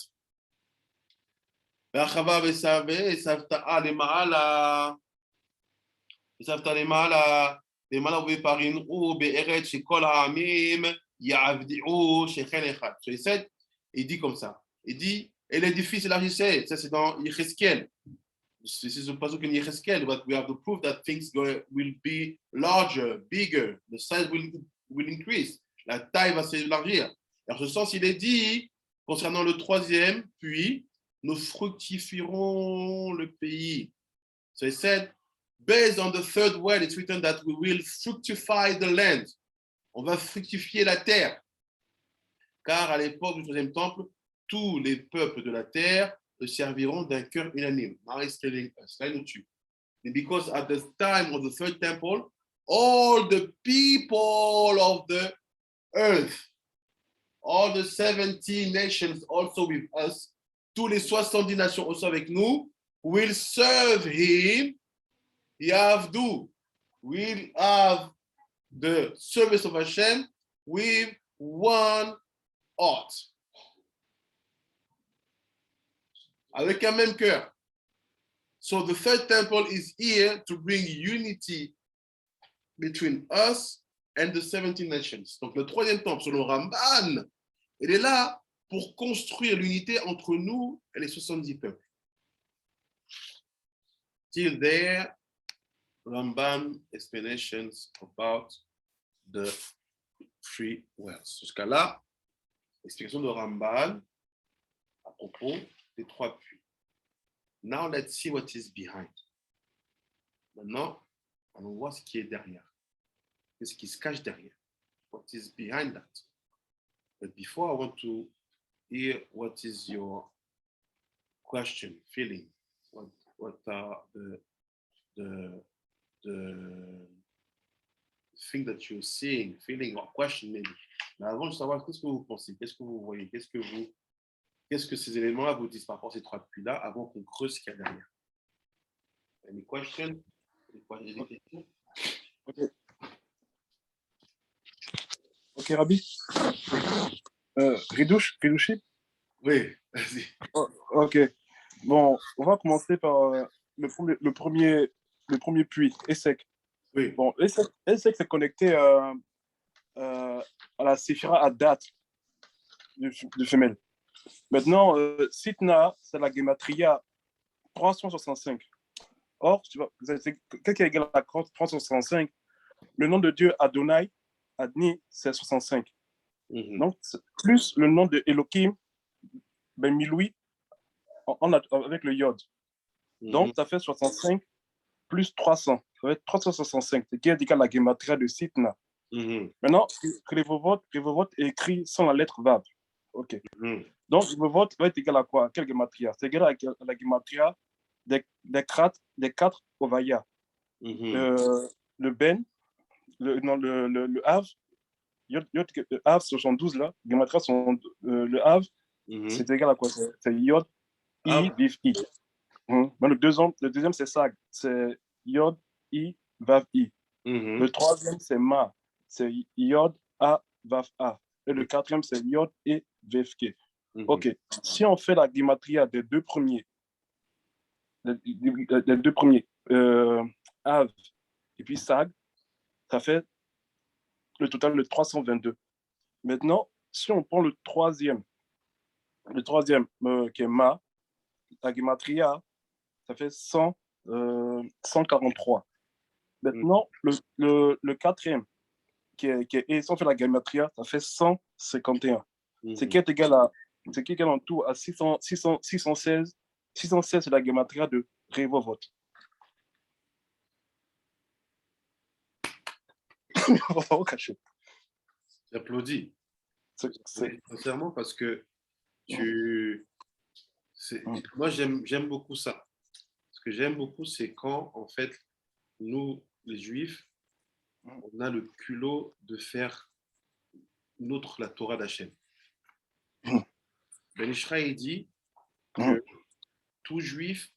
Rachava וסבתה למעלה, וסבתה למעלה ובפרנעו בארץ שכל העמים יעבדעו שכן אחד. So, il dit comme ça. Il dit, et l'édifice élargissait. Ça, c'est dans Yecheskel. This is a passage in Yecheskel, but we have to prove that things will be larger, bigger. The size will increase. La taille va s'élargir. En ce sens, il est dit, concernant le troisième, puis nous fructifierons le pays. So he said, based on the third word, it's written that we will fructify the land. On va fructifier la terre. Car à l'époque du troisième temple, tous les peuples de la terre se serviront d'un cœur unanime. Now he's telling us, and because at the time of the third temple, all the people of the earth, all the 70 nations also with us, tous les 70 nations aussi avec nous, will serve him, Yavdu, will have the service of Hashem with one heart. Avec un même cœur. So the third temple is here to bring unity between us and the 70 nations. Donc le troisième temple, selon Ramban, il est là pour construire l'unité entre nous et les 70 peuples. Till there, Ramban explanations about the three words. Jusqu'à là, explication de Ramban à propos des trois puits. Now let's see what is behind. Maintenant, on voit ce qui est derrière. Qu'est-ce qui se cache derrière? What is behind that? But before, I want to hear what is your question, feeling. What are the thing that you're seeing, feeling, or question maybe. Mais avant de savoir, qu'est-ce que vous pensez? Qu'est-ce que vous voyez? Qu'est-ce que ces éléments-là vous disent par rapport à ces trois puits-là avant qu'on creuse ce qu'il y a derrière? Any questions? Any questions? Ok, Rabbi. Ridouchi? Oui, vas-y. Ok. Bon, on va commencer par le premier puits, Essek. Oui. Bon, Essek s'est connecté à la Séphira à date de femelle. Maintenant, Sitna, c'est la Gematria 365. Or, qu'est-ce qui est égal à 365? Le nom de Dieu Adonai, Adni, c'est 65. Donc, plus le nom de Elohim, ben Miloui, avec le Yod. Donc, ça fait 65 plus 300. Ça fait 365, ce qui est égal à la Gematria de Sitna. Maintenant, Révovote est écrit sans la lettre Vav. OK. Donc, Révovote va être égal à quoi? Quelle Gematria? C'est égal à la Gematria des quatre Ovaya. Le Ben, le Av, le Av 72 là, Gematria le Av, c'est égal à quoi? C'est Yod, I, Viv, I. Le deuxième, c'est Sag, c'est Yod, I, Vav, I. Le troisième, c'est Ma, c'est Yod, A, Vav, A. Et le quatrième, c'est Yod et Vevke. OK. Si on fait la Gematria des deux premiers, Av et puis Sag, ça fait le total de 322. Maintenant, si on prend le troisième qui est Ma, la Gematria, ça fait 143. Maintenant, le quatrième, et si on fait la Gematria, ça fait 151. Ce qui est égal en tout à 616. 616, c'est la Gematria de Révovot. J'applaudis. Sincèrement, parce que moi, j'aime beaucoup ça. Ce que j'aime beaucoup, c'est quand, en fait, nous, les Juifs, on a le culot de faire la Torah d'Hachem. Ben Ishraï dit que tout juif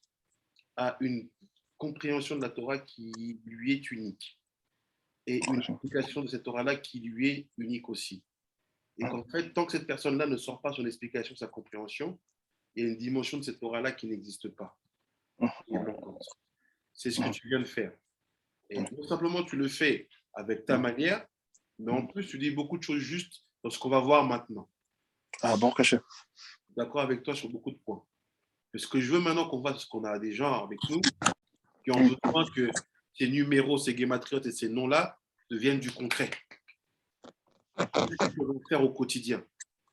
a une compréhension de la Torah qui lui est unique et une explication de cette Torah-là qui lui est unique aussi. Et qu'en fait, tant que cette personne-là ne sort pas son explication, sa compréhension, il y a une dimension de cette Torah-là qui n'existe pas. C'est ce que tu viens de faire. Et non simplement tu le fais avec ta manière, mais en plus tu dis beaucoup de choses justes dans ce qu'on va voir maintenant. Ah bon, caché. D'accord avec toi sur beaucoup de points. Mais ce que je veux maintenant qu'on voit, c'est qu'on a des gens avec nous qui ont besoin que ces numéros, ces guématriotes et ces noms-là deviennent du concret. Ce qu'on va faire au quotidien.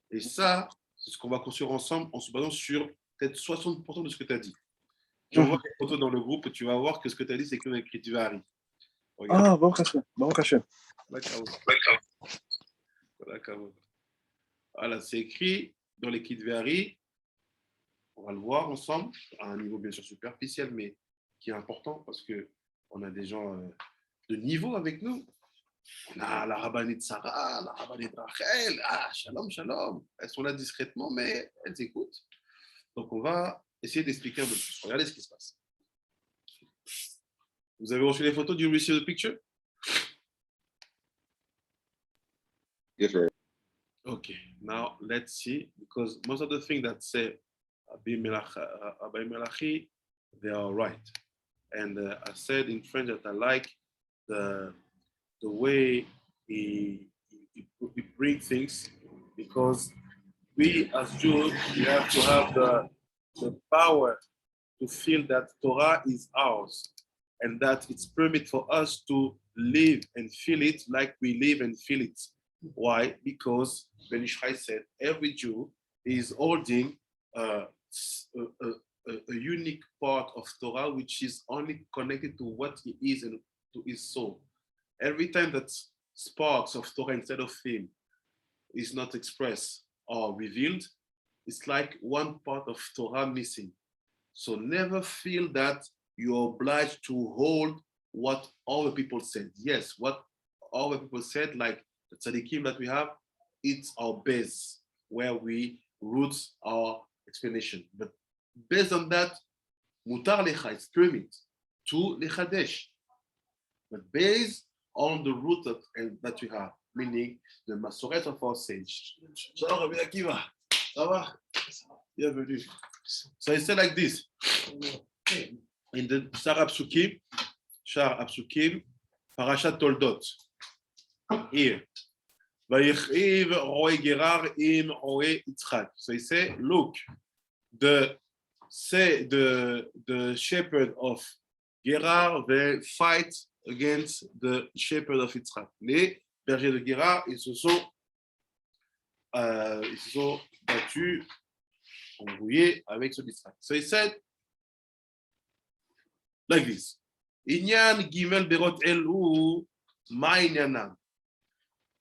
Et ça, c'est ce qu'on va construire ensemble en se basant sur peut-être 60% de ce que tu as dit. Tu envoies des photos dans le groupe et tu vas voir que ce que tu as dit, c'est que l'écrit du Hari. Ah, bon, caché. Bon, caché. Voilà, c'est écrit dans l'écrit du Hari. On va le voir ensemble, à un niveau bien sûr superficiel, mais qui est important parce qu'on a des gens de niveau avec nous. On a la rabbinite Sarah, la rabbinite Rachel, shalom, shalom. Elles sont là discrètement, mais elles écoutent. Donc, on va essayer d'expliquer un peu plus. Regardez ce qui se passe. Vous avez reçu les photos? Do you receive the picture? Yes, sir. Okay, now let's see, because most of the things that say Rabbi Melachi, they are right. And I said in French that I like the way he brings things, because we as Jews, we have to have the power to feel that Torah is ours and that it's permit for us to live and feel it like we live and feel it. Why? Because Ben Ishai said every Jew is holding a unique part of Torah which is only connected to what he is and to his soul. Every time that sparks of Torah instead of him is not expressed or revealed, it's like one part of Torah missing. So never feel that you're obliged to hold what all the people said. Yes, what all the people said, like the tzaddikim that we have, it's our base where we root our explanation. But based on that, mutar lecha, it's permit to lechadesh. But based on the root that we have, meaning the masoret of our sage. Shalom, Rabbi Akiva. Ça va? Bienvenue. So it's said like this. In the Shar Apsukim, Parashat Toldot. Here. Vayichiv roe Gerar im roe Yitzchak. So he said, look, the shepherd of Gerar, they fight against the shepherd of Yitzchak. Les bergers de Gerar, ils se sont battus, embrouillés avec ceux d'Yitzchak. So he said, like this. Inyan Gimel Berot Elu Ma'inyanam.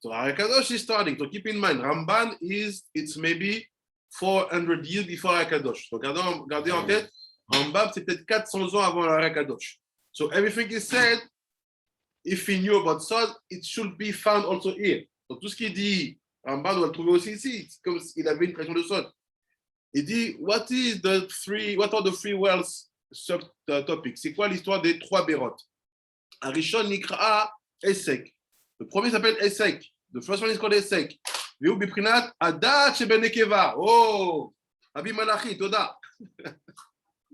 So Harakadosh is starting. So keep in mind, Ramban it's maybe 400 years before Harakadosh. So gardez en tête, Rambam c'est peut-être 400 ans avant Harakadosh. So everything is said, if he knew about Sod, it should be found also here. So tout ce qu'il dit, Rambam doit le trouver aussi ici. C'est comme s'il avait une tradition de Sod. Il dit, what are the three wells subtopics? C'est quoi l'histoire des trois Bérot? Arishon Nikra Esek. Le premier s'appelle Esek. The first one is called Esek. Viu Biprinat Adat Sheben Nekeva. Oh, Rabbi Malachi, Toda.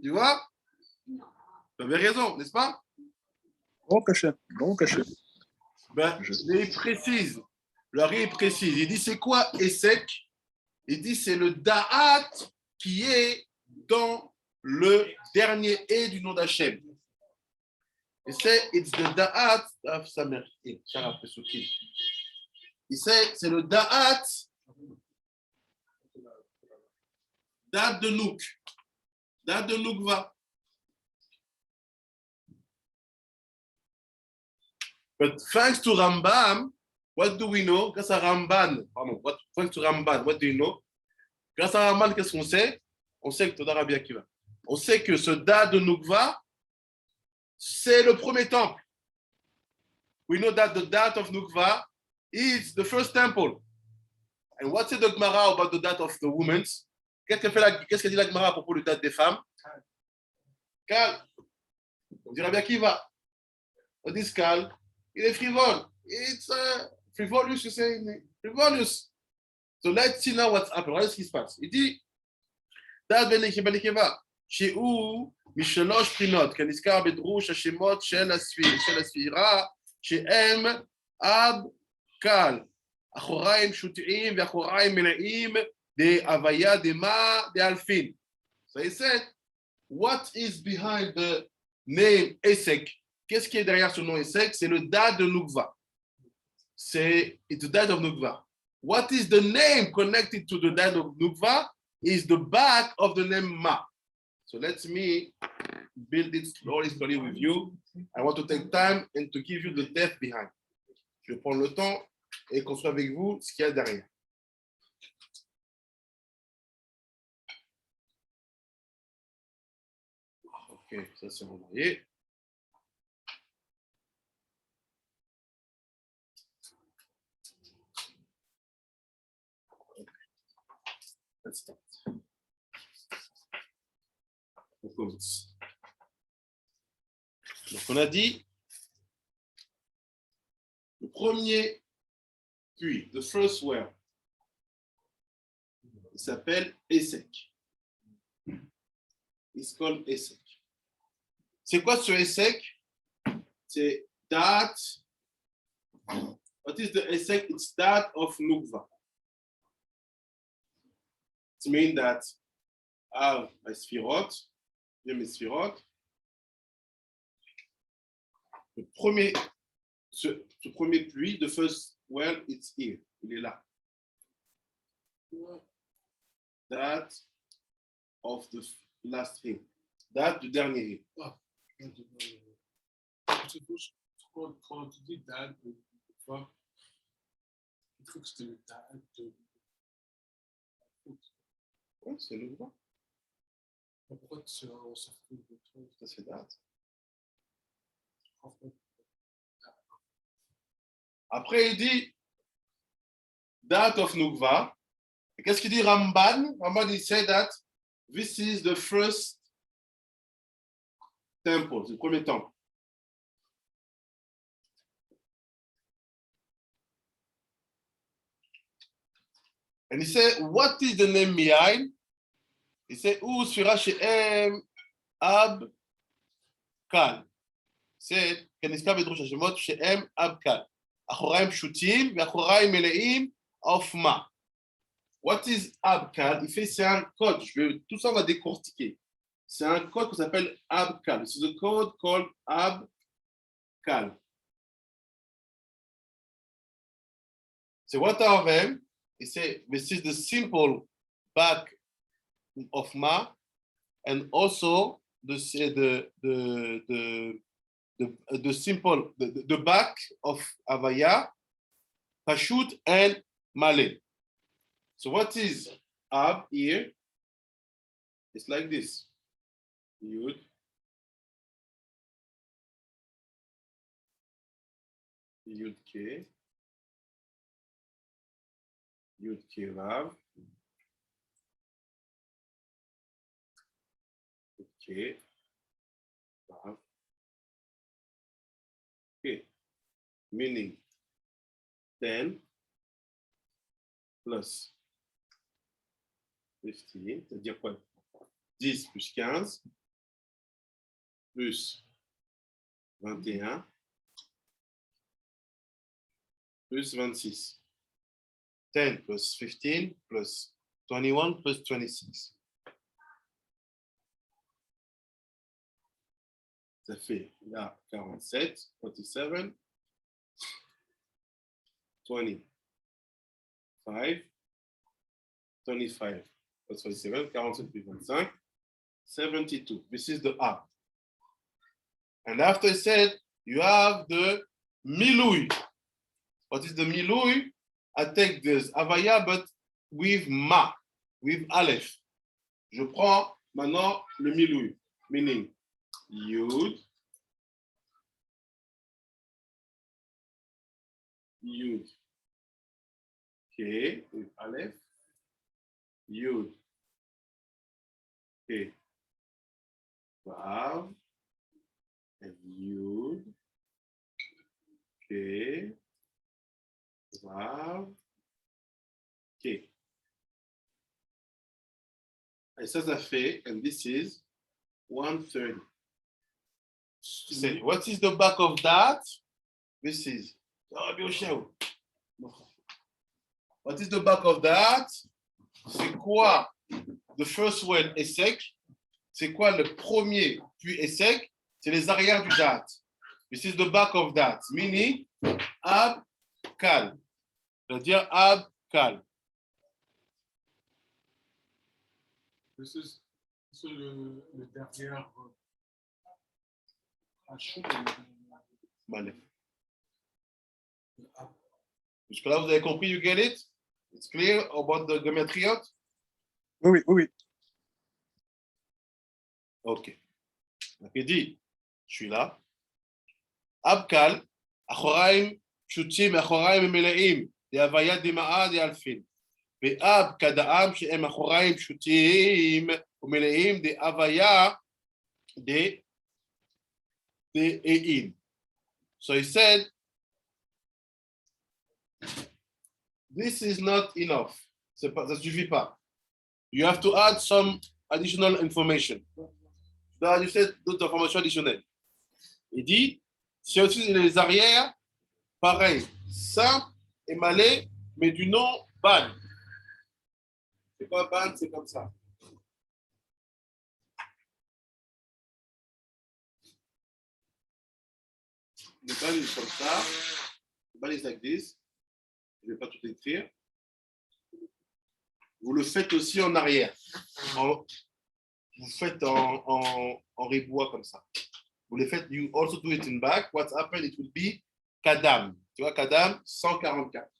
Tu vois? Tu avais raison, n'est-ce pas? Bon caché, bon caché. Ben, il précise. Il précise. Il dit, c'est quoi Esek? Il dit, c'est le Da'at qui est dans le dernier et du nom d'Hachem. Il sait, it's the Da'at of Samer. Il sait, c'est le Da'at de Nouk. Da'at de Noukva. But thanks to Rambam, what do we know? Grâce à Ramban, thanks to Ramban, what do you know? Grâce à Ramban, qu'est-ce qu'on sait? On sait que Toda Rabbi Akiva. On sait que ce Da'at de Noukva, c'est le premier temple. We know that the Da'at of Noukva is the first temple. And what's the Gemara about the Da'at of the women? Qu'est-ce qu'elle dit la Gemara à propos du Da'at des femmes? Cal. On dirait bien qu'il va. On dit Cal, il est frivole. It's frivolous, you say. Frivolous. So let's see now what's happened. Regarde ce qui se passe. Il dit, דעת בנקבה נקבה, שהוא משלוש בחינות, כנזכר בדרוש השמות של הספירה, שהם אב קל, אחוריים שוטעים ואחוריים מלאים, דהוויה דמה דאלפין. So he said, what is behind the name Esek? Qu'est-ce qui est derrière ce nom Esek? C'est le dad de Nukva. C'est the dad of Nukva. What is the name connected to the dad of Nukva? Is the back of the name Ma. So let me build it slowly with you. I want to take time and to give you the depth behind. Je vais prendre le temps et construire avec vous ce qu'il y a derrière. Ok, ça c'est envoyé. Let's start. On commence. Donc, on a dit le premier puits, the first well, il s'appelle Esek. It's called Esek. C'est quoi ce Esek? C'est that. What is the Esek? It's that of Nukva. It means that I have my Sphirot, j'ai mes Sphirot. Le premier, ce premier puits, the first well, it's here. Il est là. That of the last hill. That du dernier hill. Quand tu dis date, il faut que c'est le date de. Oui, c'est le droit. Pourquoi tu ça fait de trucs? Ça c'est date. Après, il dit that of Nukva. Et qu'est-ce qu'il dit Ramban? Ramban, il say that this is the first temple, c'est le premier temple. And he said, what is the name behind? He said, Ou Sfira She'em Ab Kal. C'est כנזכר בדרוש השמות שהם אב קל. אחוריים פשוטים ואחוריים מלאים of מה. What is אב קל? Il fait, c'est un code. Tout ça, on va décortiquer. C'est un code qui s'appelle אב קל. C'est the code called אב קל. C'est what are them? He said, this is the simple back of Ma, and also the simple, the back of Avaya, Pashut, and Malay. So what is Ab here? It's like this. Yud. Yud K. Yud K Rav. Yud K Rav. Okay. Meaning 10 plus 15, c'est-à-dire quoi? 10 plus 15 plus 21 plus 26. 10 plus 15 plus 21 plus 26. Ça fait là 47, 47, 25, 25 plus 47, 47 plus 25, 72. This is the up. And after it said, you have the milui. What is the milui? I take this Avaya, but with Ma, with Aleph. Je prends maintenant le milui, meaning Yud, Yud, K, with Aleph, Yud, K, Vav, and Yud, K, Vav, K. Et ça fait, and this is 130. Say, what is the back of that? This is, what is the back of that? C'est quoi? The first one est sec. C'est quoi le premier puis est sec? C'est les arrières du dat. This is the back of that, meaning ab kal. C'est-à-dire ab kal. C'est le derrière Hachou. Malef. Jusque-là, vous avez compris, you get it? It's clear about the gematria? Oui, oui, oui, oui. Ok. Donc, il dit, je suis là. Abkal, Achoraim, Shutim, Achoraim, Meleim, de Havaya, de Ma'a, de Alfin. Ve'ab, Kadaam, She'em, Achoraim, Shutim, Meleim, de Havaya, de Ein. So he said, this is not enough. Ça ne suffit pas. You have to add some additional information. Tu dois ajouter d'autres informations additionnelles. Il dit, si on utilise les arrières, pareil, simple et malais, mais du nom ban. C'est quoi ban? C'est comme ça. Le ban est comme ça. Le ban est like this. Je ne vais pas tout écrire. Vous le faites aussi en arrière. Vous faites en ribois comme ça. Vous le faites, you also do it in back. What's happened, it will be Kadam. Tu vois, Kadam, 144.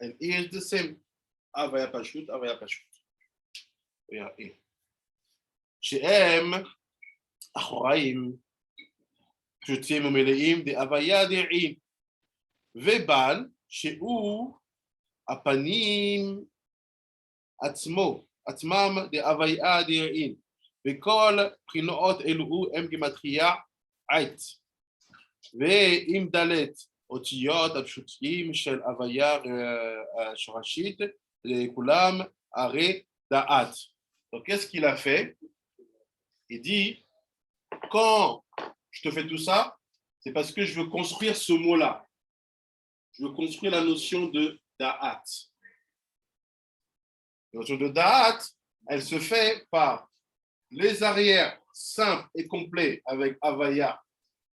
And here's the same. Avaya Pashut, Avaya Pashut. Regarde, here. She'em, Achoraim, Shutim Umeleim, de Avaya De'in. Veban, She'u, Apanim, Atzmo, Atmam, de Avaya De'in. Vekol, Prinoot Elu, Em Gematria, Ait. Ve'im Dalet, אותיות הפשוטים של הוויה שורשית לכולם הרי דעת. Donc, qu'est-ce qu'il a fait? Il dit, quand je te fais tout ça, c'est parce que je veux construire ce mot-là. Je veux construire la notion de da'at. La notion de da'at, elle se fait par les arrières simples et complets avec havaya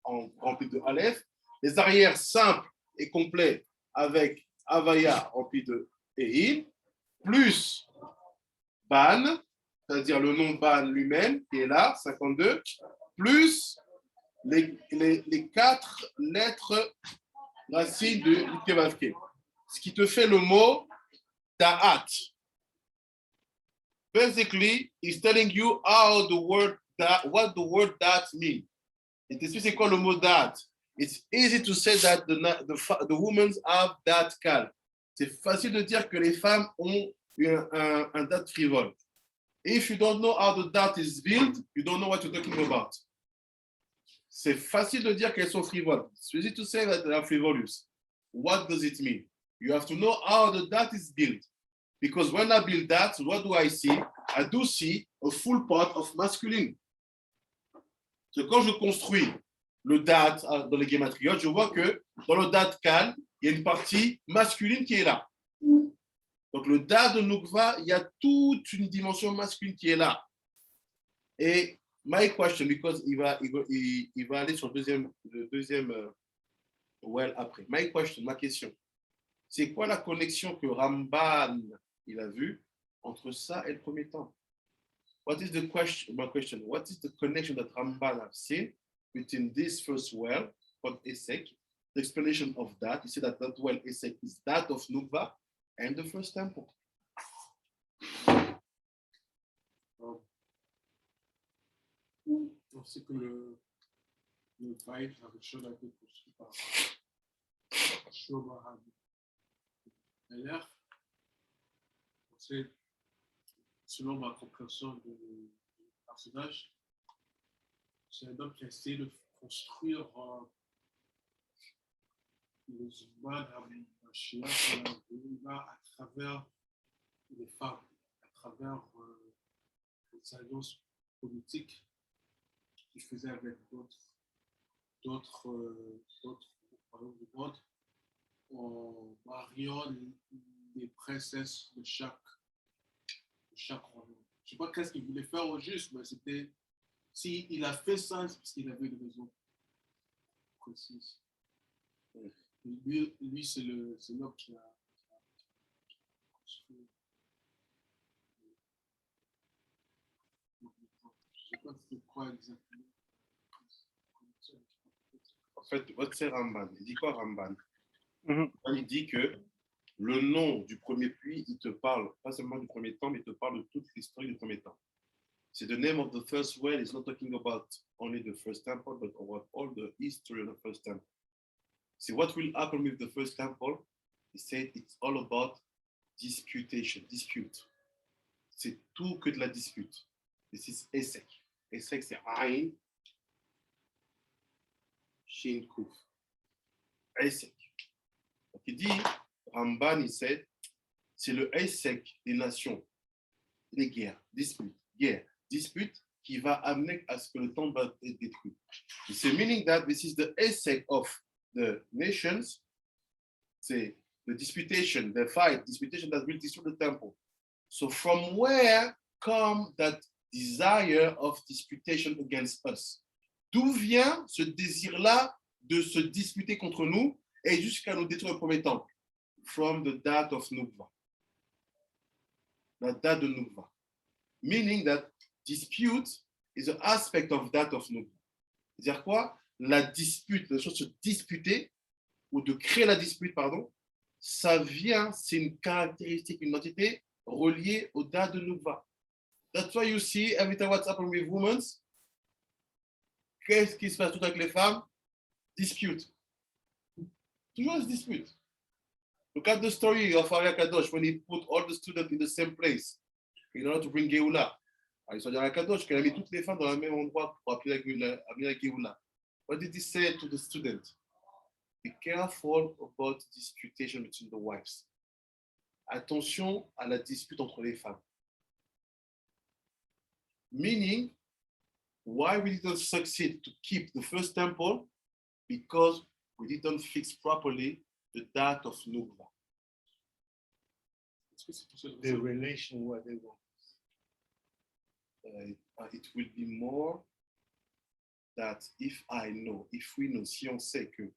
en rempli de aleph, les arrières simples et complets avec Havaya rempli de Ein, plus Ban, c'est-à-dire le nom Ban lui-même, qui est là, 52, plus les 4 lettres racines de Ikevavke. Ce qui te fait le mot Da'at. Basically, he's telling you how the word that, what the word that means. Et c'est quoi le mot that? It's easy to say that the women have that kal. C'est facile de dire que les femmes ont un dat frivole. If you don't know how the dat is built, you don't know what you're talking about. C'est facile de dire qu'elles sont frivoles. It's easy to say that they are frivolous. What does it mean? You have to know how the dat is built. Because when I build that, what do I see? I do see a full part of masculine. So quand je construis le dat dans les gématriotes, je vois que dans le dat kal, il y a une partie masculine qui est là. Donc le dat de Nukva, il y a toute une dimension masculine qui est là. Et my question, because il va aller sur le deuxième well après. My question, ma question, c'est quoi la connexion que Ramban il a vue entre ça et le premier temps? What is the question? My question, what is the connection that Ramban has seen between this first well called Esek, the explanation of that? You see that well Esek is that of Nukva and the first temple. On sait que le Baïf, la Rishon, a été construit par Shlomo Habi. D'ailleurs, c'est, selon ma compréhension du personnage, c'est un homme qui a essayé de construire les humains un chien à travers les femmes, à travers les alliances politiques qu'il faisait avec d'autres royaumes du monde, en mariant les princesses de chaque royaume. Je ne sais pas qu'est-ce qu'il voulait faire au juste, mais c'était. S'il a fait ça, c'est parce qu'il avait une raison précise. Lui c'est l'homme qui a construit. Je ne sais pas c'est quoi exactement. En fait, c'est Ramban. Il dit quoi, Ramban? Mhm. Il dit que le nom du premier puits, il te parle pas seulement du premier temps, mais il te parle de toute l'histoire du premier temps. C'est the name of the first well. It's not talking about only the first temple, but about all the history of the first temple. See, what will happen with the first temple? He said it's all about disputation, dispute. C'est tout que de la dispute. This is Esek. Esek, c'est Ain, Shin, Kuf. Esek. Donc il dit, Ramban, il sait, c'est le Esek des nations, des guerres, disputes, qui va amener à ce que le temple va être détruit. It's meaning that this is the Esek of the nations, c'est the disputation, the fight, disputation that will destroy the temple. So from where come that desire of disputation against us? D'où vient ce désir-là de se disputer contre nous et jusqu'à nous détruire le premier temple? From the date of Nukva. La date de Nukva. Meaning that dispute is an aspect of that of Nukva. C'est-à-dire quoi? La dispute, la chose de se disputer, ou de créer la dispute, pardon, ça vient, c'est une caractéristique, une entité reliée aux dates de Nukva. That's why you see every time what's happening with women, qu'est-ce qui se passe tout avec les femmes? Dispute. Toujours ce dispute. Look at the story of Arya Kadosh when he put all the students in the same place in order to bring Geoula. Alors, il Arya Kadosh qu'elle a mis toutes les femmes dans le même endroit pour appeler la Geoula. What did he say to the student? Be careful about disputation between the wives. Attention à la dispute entre les femmes. Meaning, why we didn't succeed to keep the first temple? Because we didn't fix properly the date of Nukva. The relation where they want. It will be more that if we know, si on sait que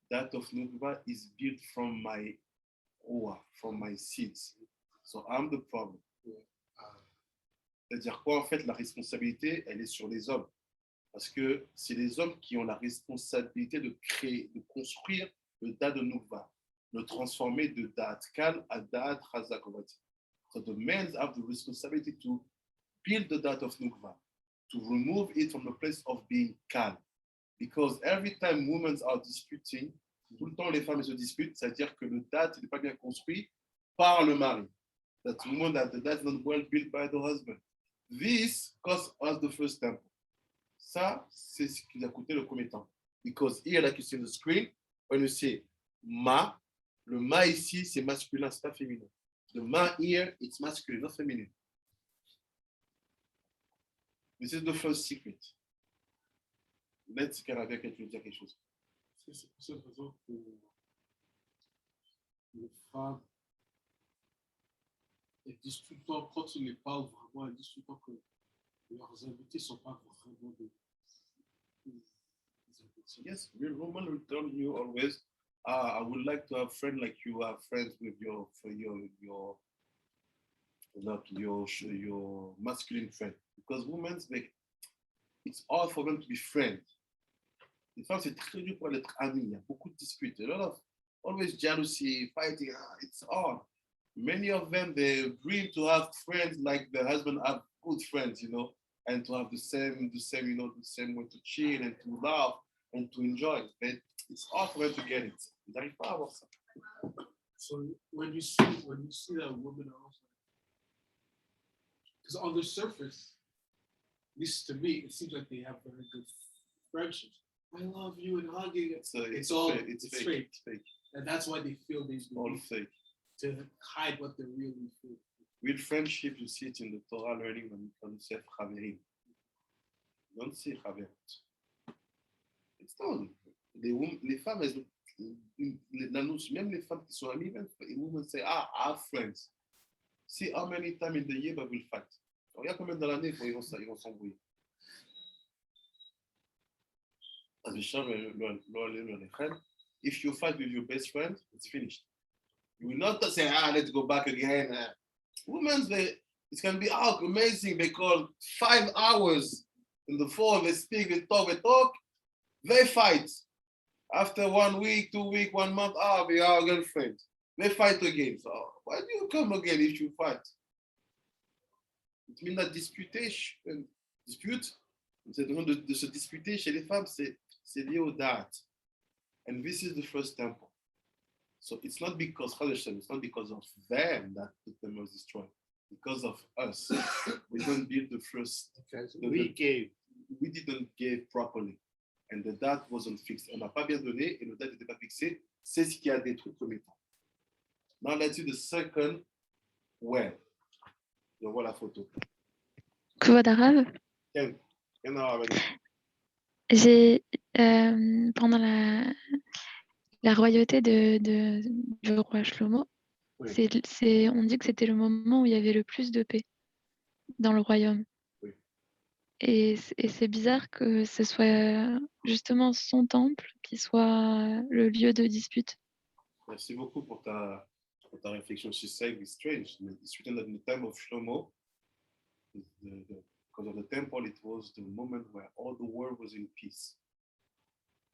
that of Nukva is built from my oa, from my seeds. So I'm the problem. C'est-à-dire quoi, en fait, la responsabilité, elle est sur les hommes. Parce que c'est les hommes qui ont la responsabilité de créer, de construire le date de Nukva, de transformer de date Kal à date Chazak. So the men have the responsibility to build the date of Nukva, to remove it from the place of being Kal. Because every time women are disputing, tout le temps les femmes se disputent, c'est-à-dire que le date n'est pas bien construit par le mari. That woman that the date is not well built by the husband. This cost us the first temple. Ça, c'est ce qui a coûté le premier temple. Because here, like you see on the screen, when you say ma, le ma ici, c'est masculin, c'est pas féminin. The ma here, it's masculine, not féminin. This is the first secret. Let's Canada, tu veux dire quelque chose. C'est pour cette raison que les femmes, elles disent tout le temps, quand ils les parlent vraiment, elles disent tout le temps que leurs invités ne sont pas vraiment des invités. Yes, real woman will tell you always, I would like to have friends like you are friends with your masculine friend. Because women, it's hard for them to be friends. Les femmes, c'est très dur pour elles d'être amies. Il y a beaucoup de disputes. A lot of always jealousy, fighting. It's hard. Many of them, they dream to have friends like their husband have good friends, and to have the same way to chill and to laugh and to enjoy. But it's hard for them to get it. Ils n'arrivent pas à avoir ça. So when you see that women are also because on the surface, at least to me, it seems like they have very good friendships. I love you and hugging. It's It's fake. fake. And that's why they feel they All need fake. to hide what they really feel. With friendship, you see it in the Torah learning when you say Chaverim. Don't say Chaver. It's done. Les femmes, même les femmes qui sont amies, même les women say, I have friends. See how many times in the year they will fight. Regarde combien dans l'année ils vont s'embrouiller. If you fight with your best friend, it's finished. You will not say, let's go back again. Women, it can be amazing. They call 5 hours in the phone, they speak, they talk, they fight. After 1 week, 2 weeks, 1 month, they are girlfriends. They fight again. So why do you come again if you fight? It means that dispute, cette notion de se disputer chez les femmes, c'est lié au date. And this is the first temple. So it's not because it's not because of them that the temple was destroyed. Because of us, we didn't build the first. We didn't give properly, and the date wasn't fixed. On n'a pas bien donné et le date n'était pas fixé. C'est ce qui a détruit le premier temps. Now let's see the second well. Je vois la photo. Kuvod Arav, Ken Arav. j'ai pendant la royauté du roi Shlomo, Oui. on dit que c'était le moment où il y avait le plus de paix dans le royaume. Oui. Et c'est bizarre que ce soit justement son temple qui soit le lieu de dispute. Merci beaucoup pour ta réflexion. She said it's strange. It's written that in the time of Shlomo, because of the temple, it was the moment where all the world was in peace.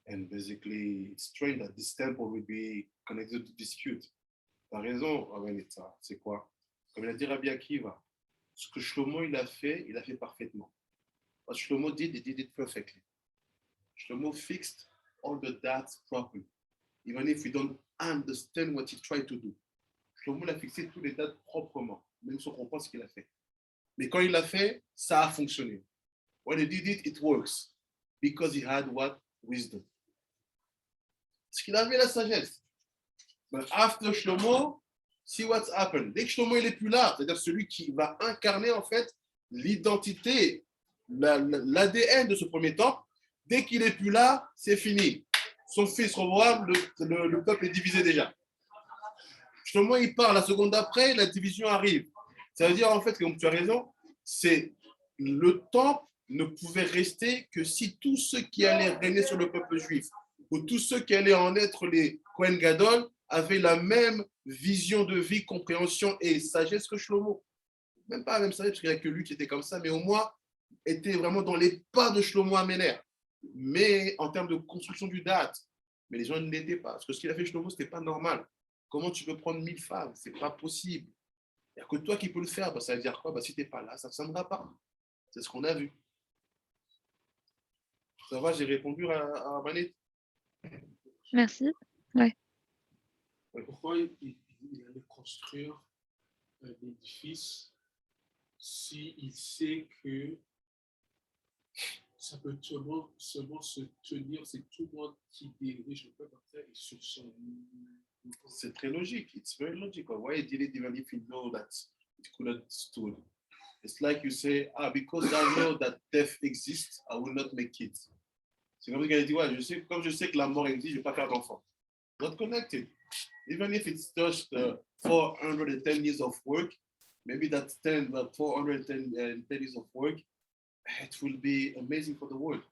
And basically, it's strange that this temple will be connected to dispute. T'as raison, Avenetta. C'est quoi? Comme il a dit Rabbi Akiva, ce que Shlomo il a fait parfaitement. What Shlomo did, he did it perfectly. Shlomo fixed all the dates properly, even if we don't understand what he tried to do. Shlomo l'a fixé tous les dates proprement, même si on comprend ce qu'il a fait. Mais quand il l'a fait, ça a fonctionné. When he did it, it works. Because he had what? Wisdom. Parce qu'il avait la sagesse. But after Shlomo, see what's happened. Dès que Shlomo il est plus là, c'est-à-dire celui qui va incarner en fait l'identité, l'ADN de ce premier temple, dès qu'il est plus là, c'est fini. Son fils Roboam, le peuple est divisé déjà. Shlomo il part, la seconde d'après, la division arrive. Ça veut dire en fait, comme tu as raison, c'est le temple ne pouvait rester que si tous ceux qui allaient régner sur le peuple juif ou tous ceux qui allaient en être les Kohen Gadol avaient la même vision de vie, compréhension et sagesse que Shlomo. Même pas la même sagesse, parce qu'il n'y a que lui qui était comme ça, mais au moins était vraiment dans les pas de Shlomo Améler. Mais en termes de construction du date, mais les gens ne l'étaient pas. Parce que ce qu'il a fait Shlomo, ce n'était pas normal. Comment tu peux prendre 1000 femmes? Ce n'est pas possible. Il n'y a que toi qui peux le faire. Ça veut dire quoi? Si tu n'es pas là, ça ne tiendra pas. C'est ce qu'on a vu. Ça va, j'ai répondu à Vanet. Merci. Pourquoi il allait construire un édifice s'il sait que ça peut seulement se tenir, c'est tout le monde qui dirige le peuple après et sur son... C'est très logique. It's very logical. Why did it even if you know that it could have stood? It's like you say, because I know that death exists, I will not make kids. C'est comme si quelqu'un dit, ouais, comme je sais que la mort existe, je ne vais pas faire d'enfant. Not connected. Even if it's just 410 years of work, maybe that's 410 years of work, it will be amazing for the world.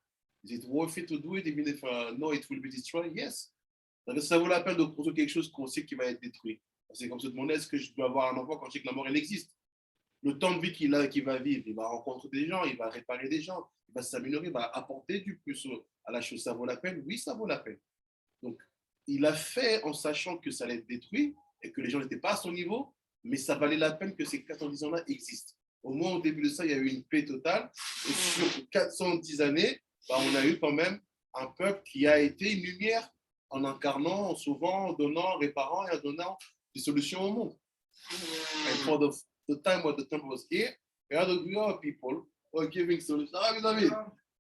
Is it worth it to do it, even if no, it will be destroyed? Yes. Ça vaut la peine de construire quelque chose qu'on sait qui va être détruit. C'est comme se demander, est-ce que je dois avoir un enfant quand je sais que la mort, elle existe? Le temps de vie qu'il va vivre, il va rencontrer des gens, il va réparer des gens, il va s'améliorer, il va apporter du plus à la chose. Ça vaut la peine? Oui, ça vaut la peine. Donc, il a fait en sachant que ça allait être détruit et que les gens n'étaient pas à son niveau, mais ça valait la peine que ces 410 ans-là existent. Au moins, au début de ça, il y a eu une paix totale. Et sur 410 années, on a eu quand même un peuple qui a été une lumière en incarnant, en sauvant, en donnant, en réparant et en donnant des solutions au monde. And for the time when the temple was here, we are people who are giving solutions. Ah, mes amis,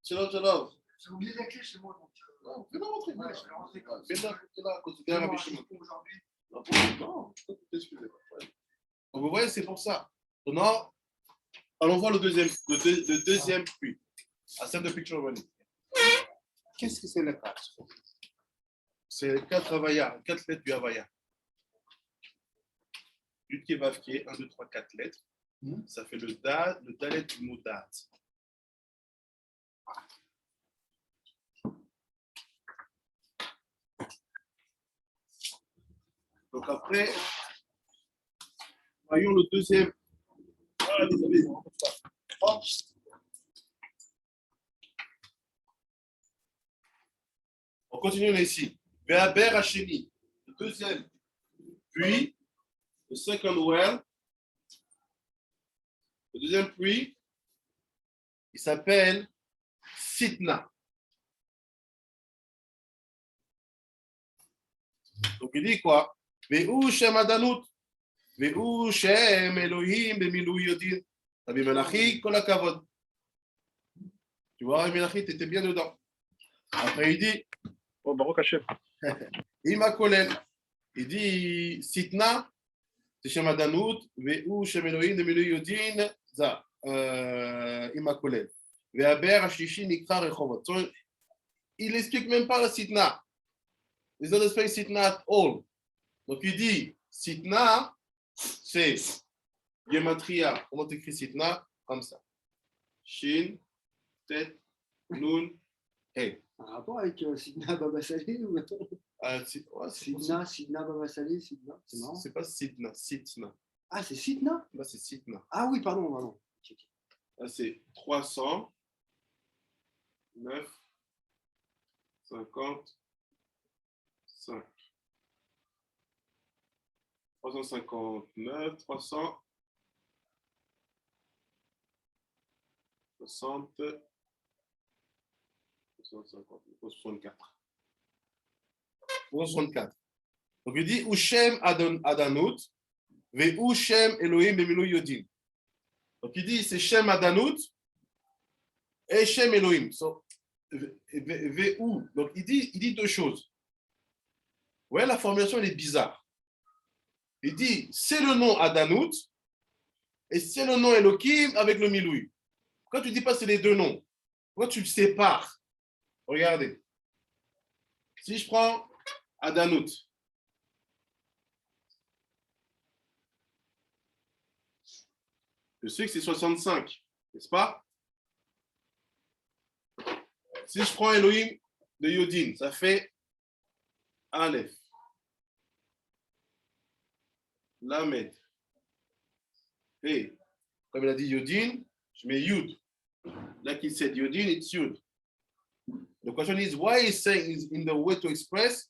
shalom, shalom. J'ai oublié la clé chez moi. Donc, Non, fais-le rentrer. ouais, je vais rentrer comme ça. Fais-le, considère Rabbi Shimon. Aujourd'hui. Non, je peux t'excuser. Donc, vous voyez, c'est pour ça. Maintenant, allons voir le deuxième puits. À celle de picture running. Qu'est-ce que c'est le 4? C'est les 4 Havaya, 4 lettres du Havaya. Yud Kei Vav Kei, 1, 2, 3, 4 lettres. Ça fait le dalet du mot dat. Donc après, voyons le deuxième. Ah, désolé. Hop. On continue ici. Ve'aber Hasheni, le deuxième. Puis, le second well. Le deuxième puits, il s'appelle Sitna. Donc il dit quoi? Ve'u Shem Adanut, Ve'u Shem Elohim Bemilou Yodin. Rabbi Menachi, Kol HaKavod. Tu vois, Rabbi Menachi, tu étais bien dedans. Après il dit, Oh, Baruch Hashem. Ima Kolel. Il dit Sitna, c'est Shem Adanut, Ve'u Shem Elohim Bemilou Yodin. Ça, Ima Kolel. Ve'aber Hashishi Nikra Rechovot. Il n'explique même pas la Sitna. Ils ont expliqué Sitna at all. Donc il dit Sitna, c'est Gematria. Comment tu écris Sitna? Comme ça. Shin, Tet, Nun, He. Un rapport avec Sidna Baba Saleh ou Ouais, Sidna Baba Saleh, Sidna, c'est marrant. c'est pas Sitna, Sitna. Ah, c'est Sitna? Là, c'est Sitna. Ah oui, pardon. Là, c'est 300, 9, 50, 5. 359, 300, 60, 350, 64. 364. Donc il dit Ushem Adanut, ve Ushem Elohim Bemilou Yodim. Donc il dit c'est Shem Adanut et Shem Elohim. So, donc il dit deux choses. Ouais, la formulation elle est bizarre. Il dit c'est le nom Adanut et c'est le nom Elohim avec le Miloui. Pourquoi tu ne dis pas c'est les deux noms? Pourquoi tu le sépares? Regardez. Si je prends Adanut, je sais que c'est 65, n'est-ce pas? Si je prends Elohim de Yodin, ça fait Aleph, Lamed, et comme il a dit Yodin, je mets Yud. Like he said Yodin, it's Yud. The question is why he's saying is in the way to express,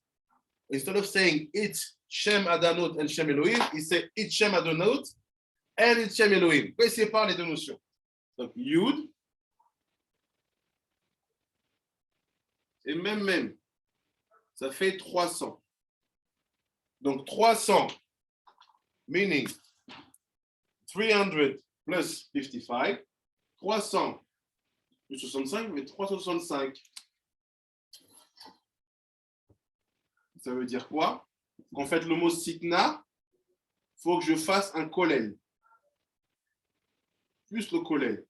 instead of saying it's Shem Adanot and Shem Elohim, he said it's Shem Adonot and it's Shem Elohim. Pourquoi il sépare les deux notions? Donc Yud et même, ça fait 300. Donc 300, meaning 300 plus 55, 300 plus 65, mais 365. Ça veut dire quoi? En fait, le mot sitna, il faut que je fasse un kollel. Plus le kollel.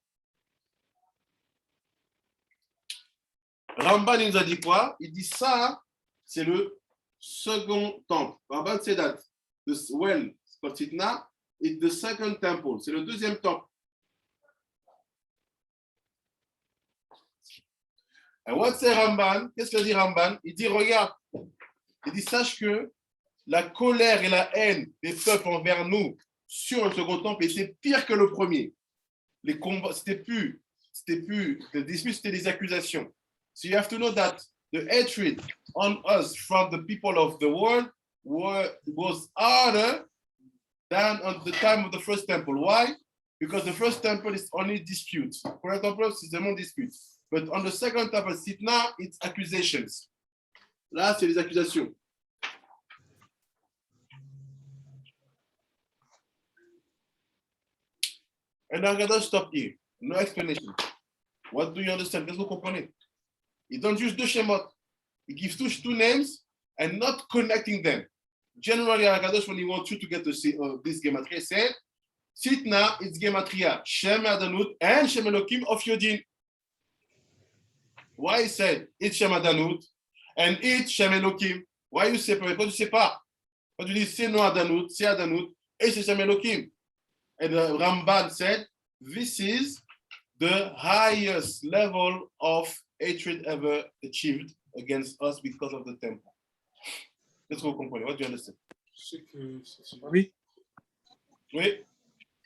Ramban il nous a dit quoi? Il dit ça, c'est le second temple. Ramban said that the well called Sitna is the second temple. C'est le deuxième temple. And what say Ramban? Qu'est-ce qu'il dit Ramban? Il dit regarde, il dit sache que la colère et la haine des peuples envers nous sur le second temple était pire que le premier. Les combats, c'était plus des disputes, c'était des accusations. So you have to know that the hatred on us from the people of the world was harder than at the time of the first temple. Why? Because the first temple is only dispute. First temple is the only dispute. But on the second temple, Sitna, it's accusations. Là, c'est les accusations. And Haggadah stop here. No explanation. What do you understand? Qu'est-ce que vous comprenez? He don't use deux Shemot. He gives two names and not connecting them. Generally, Haggadah, when he wants you to get this gematria, said, Sitna, it's gematria, Shem Adanut and Shem Elokim of Yodin. Why he said it's Shem Adanut and it's Shem Elokim? Why you separate? Pourquoi tu sépares? Quand tu dis c'est no Adanut, c'est Adanut, et c'est Shem Elokim. And Ramban said, this is the highest level of hatred ever achieved against us because of the temple. Qu'est-ce que vous comprenez? What do you understand? C'est que c'est Oui, Oui,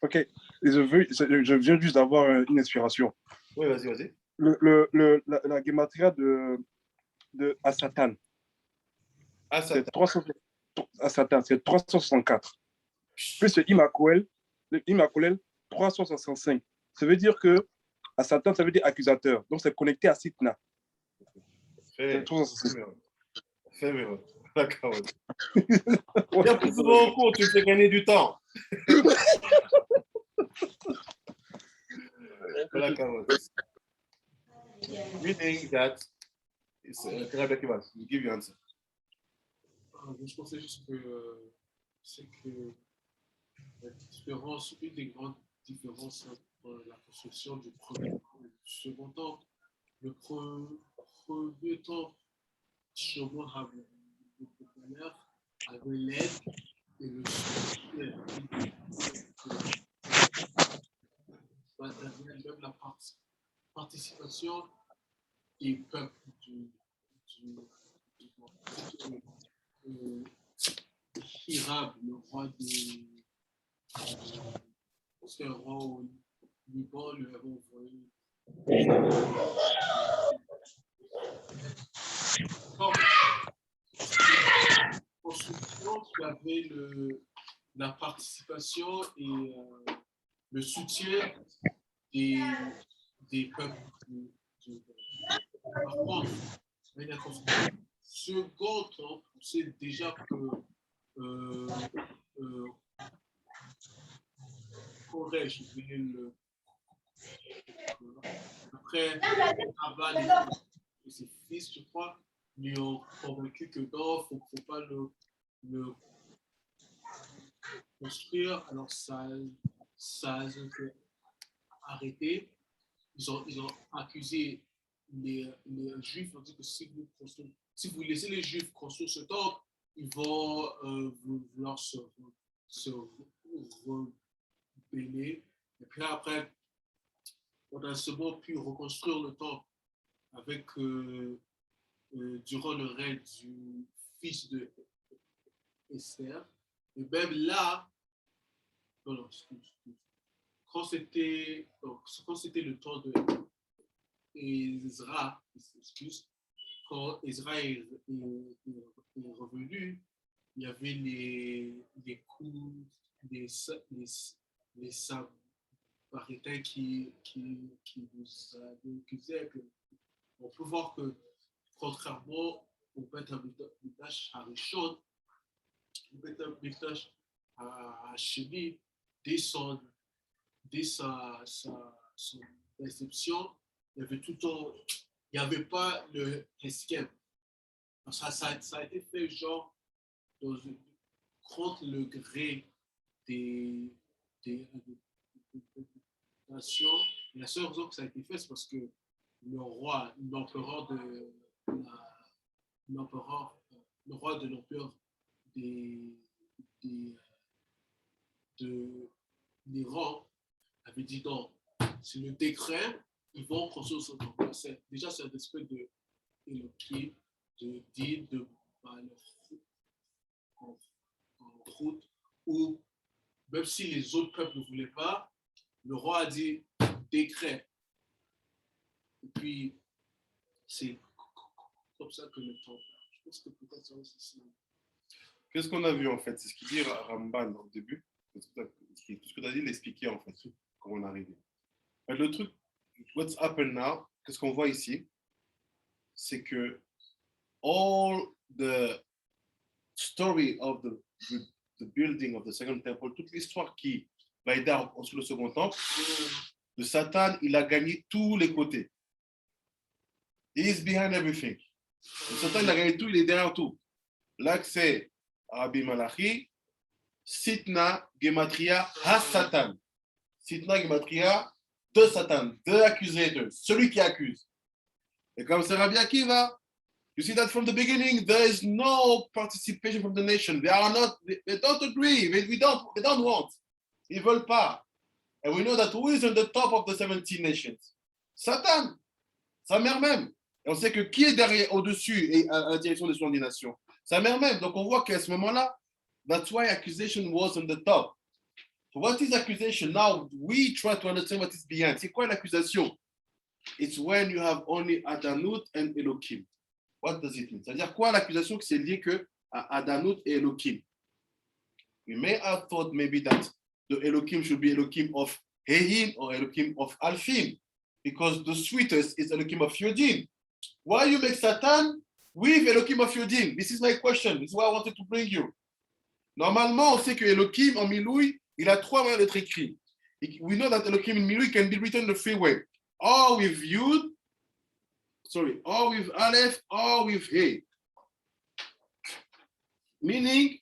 ok. Et je viens juste d'avoir une inspiration. oui, vas-y. La gematria de Asatan, Ah, ça, c'est 300, Asatan, c'est 364. Plus le Immaculel, 365. Ça veut dire que Asatan, ça veut dire accusateur. Donc, c'est connecté à Sitna. fais 365. mieux. D'accord. Viens plus souvent au cours, tu me fais gagner du temps. D'accord. Meaning that it's Rabbi Akiva, you give your answer. Je pensais juste que c'est que la différence, une des grandes différences entre la construction du premier temple et du second temple, le premier temple, Shlomo avait l'aide et le soutien matériel, même la participation des peuples Hiram, le roi de c'est un roi au Liban, lui avait envoyé construction qui avait la participation et le soutien des peuples. Par contre, la construction second temple, on sait déjà que Koresh, après Aban et ses fils, je crois, lui ont convaincu que non, il ne faut pas le construire. Alors ça a été arrêté. Ils ont accusé les Juifs, ont dit que si vous laissez les Juifs construire ce temple, ils vont vouloir se rebeller. Et puis après, on a seulement pu reconstruire le temple avec durant le règne du fils de Esther. Et même là, quand c'était le temps de Ezra, quand Ezra est revenu, il y avait les coups, les Samaritains qui nous accusaient. On peut voir que, contrairement au Beth Amikdash Harishon, le Beth Amikdash Sheni, dès sa réception, il y avait tout le temps, il n'y avait pas le escape. Ça a été fait genre contre le gré des nations. La seule raison que ça a été fait, c'est parce que le roi de l'empereur de l'Iran avait dit non, c'est le décret, ils vont construire ce temple. Déjà, c'est un espèce de Elohim, de dire de en route, où même si les autres peuples ne voulaient pas, le roi a dit décret. Et puis, c'est comme ça que le temple. Je pense que peut-être ça aussi, c'est. Qu'est-ce qu'on a vu en fait? C'est ce qu'il dit Ramban au début. Tout ce que tu as dit, l'expliquer en fait, comment on est arrivé. Mais le truc, what's happened now, qu'est-ce qu'on voit ici? C'est que all the story of the building of the second temple, toute l'histoire qui va aider à construire le second temple. Le Satan, il a gagné tous les côtés. He is behind everything. Le Satan, il a gagné tout, il est derrière tout. L'accès à Rabbi Malachi, Sitna, Gematria, Ha-Satan. Sitna, Gematria, de Satan, the accusator, celui qui accuse. Et comme c'est Rabbi Akiva, you see that from the beginning, there is no participation from the nation. They don't agree. They don't want. Ils veulent pas. And we know that who is on the top of the 17 nations? Satan, sa mère même. Et on sait que qui est derrière, au-dessus et à la direction des 70 nations? Sa mère même. Donc on voit qu'à ce moment-là, that's why accusation was on the top. So what is accusation? Now we try to understand what is behind. C'est quoi l'accusation? It's when you have only Adanut and Elohim. What does it mean? C'est-à-dire quoi l'accusation que c'est lié que à Adanut et Elohim? We may have thought maybe that the Elohim should be Elohim of Hehin or Elohim of Alfim, because the sweetest is Elohim of Yodin. Why you make Satan with Elohim of Yodin? This is my question. This is what I wanted to bring you. Normalement, on sait que Elohim en Miloui, il a trois moyens d'être écrit. We know that Elohim in Miloui can be written the three way. Or with Yud, or with Aleph, or with He. Meaning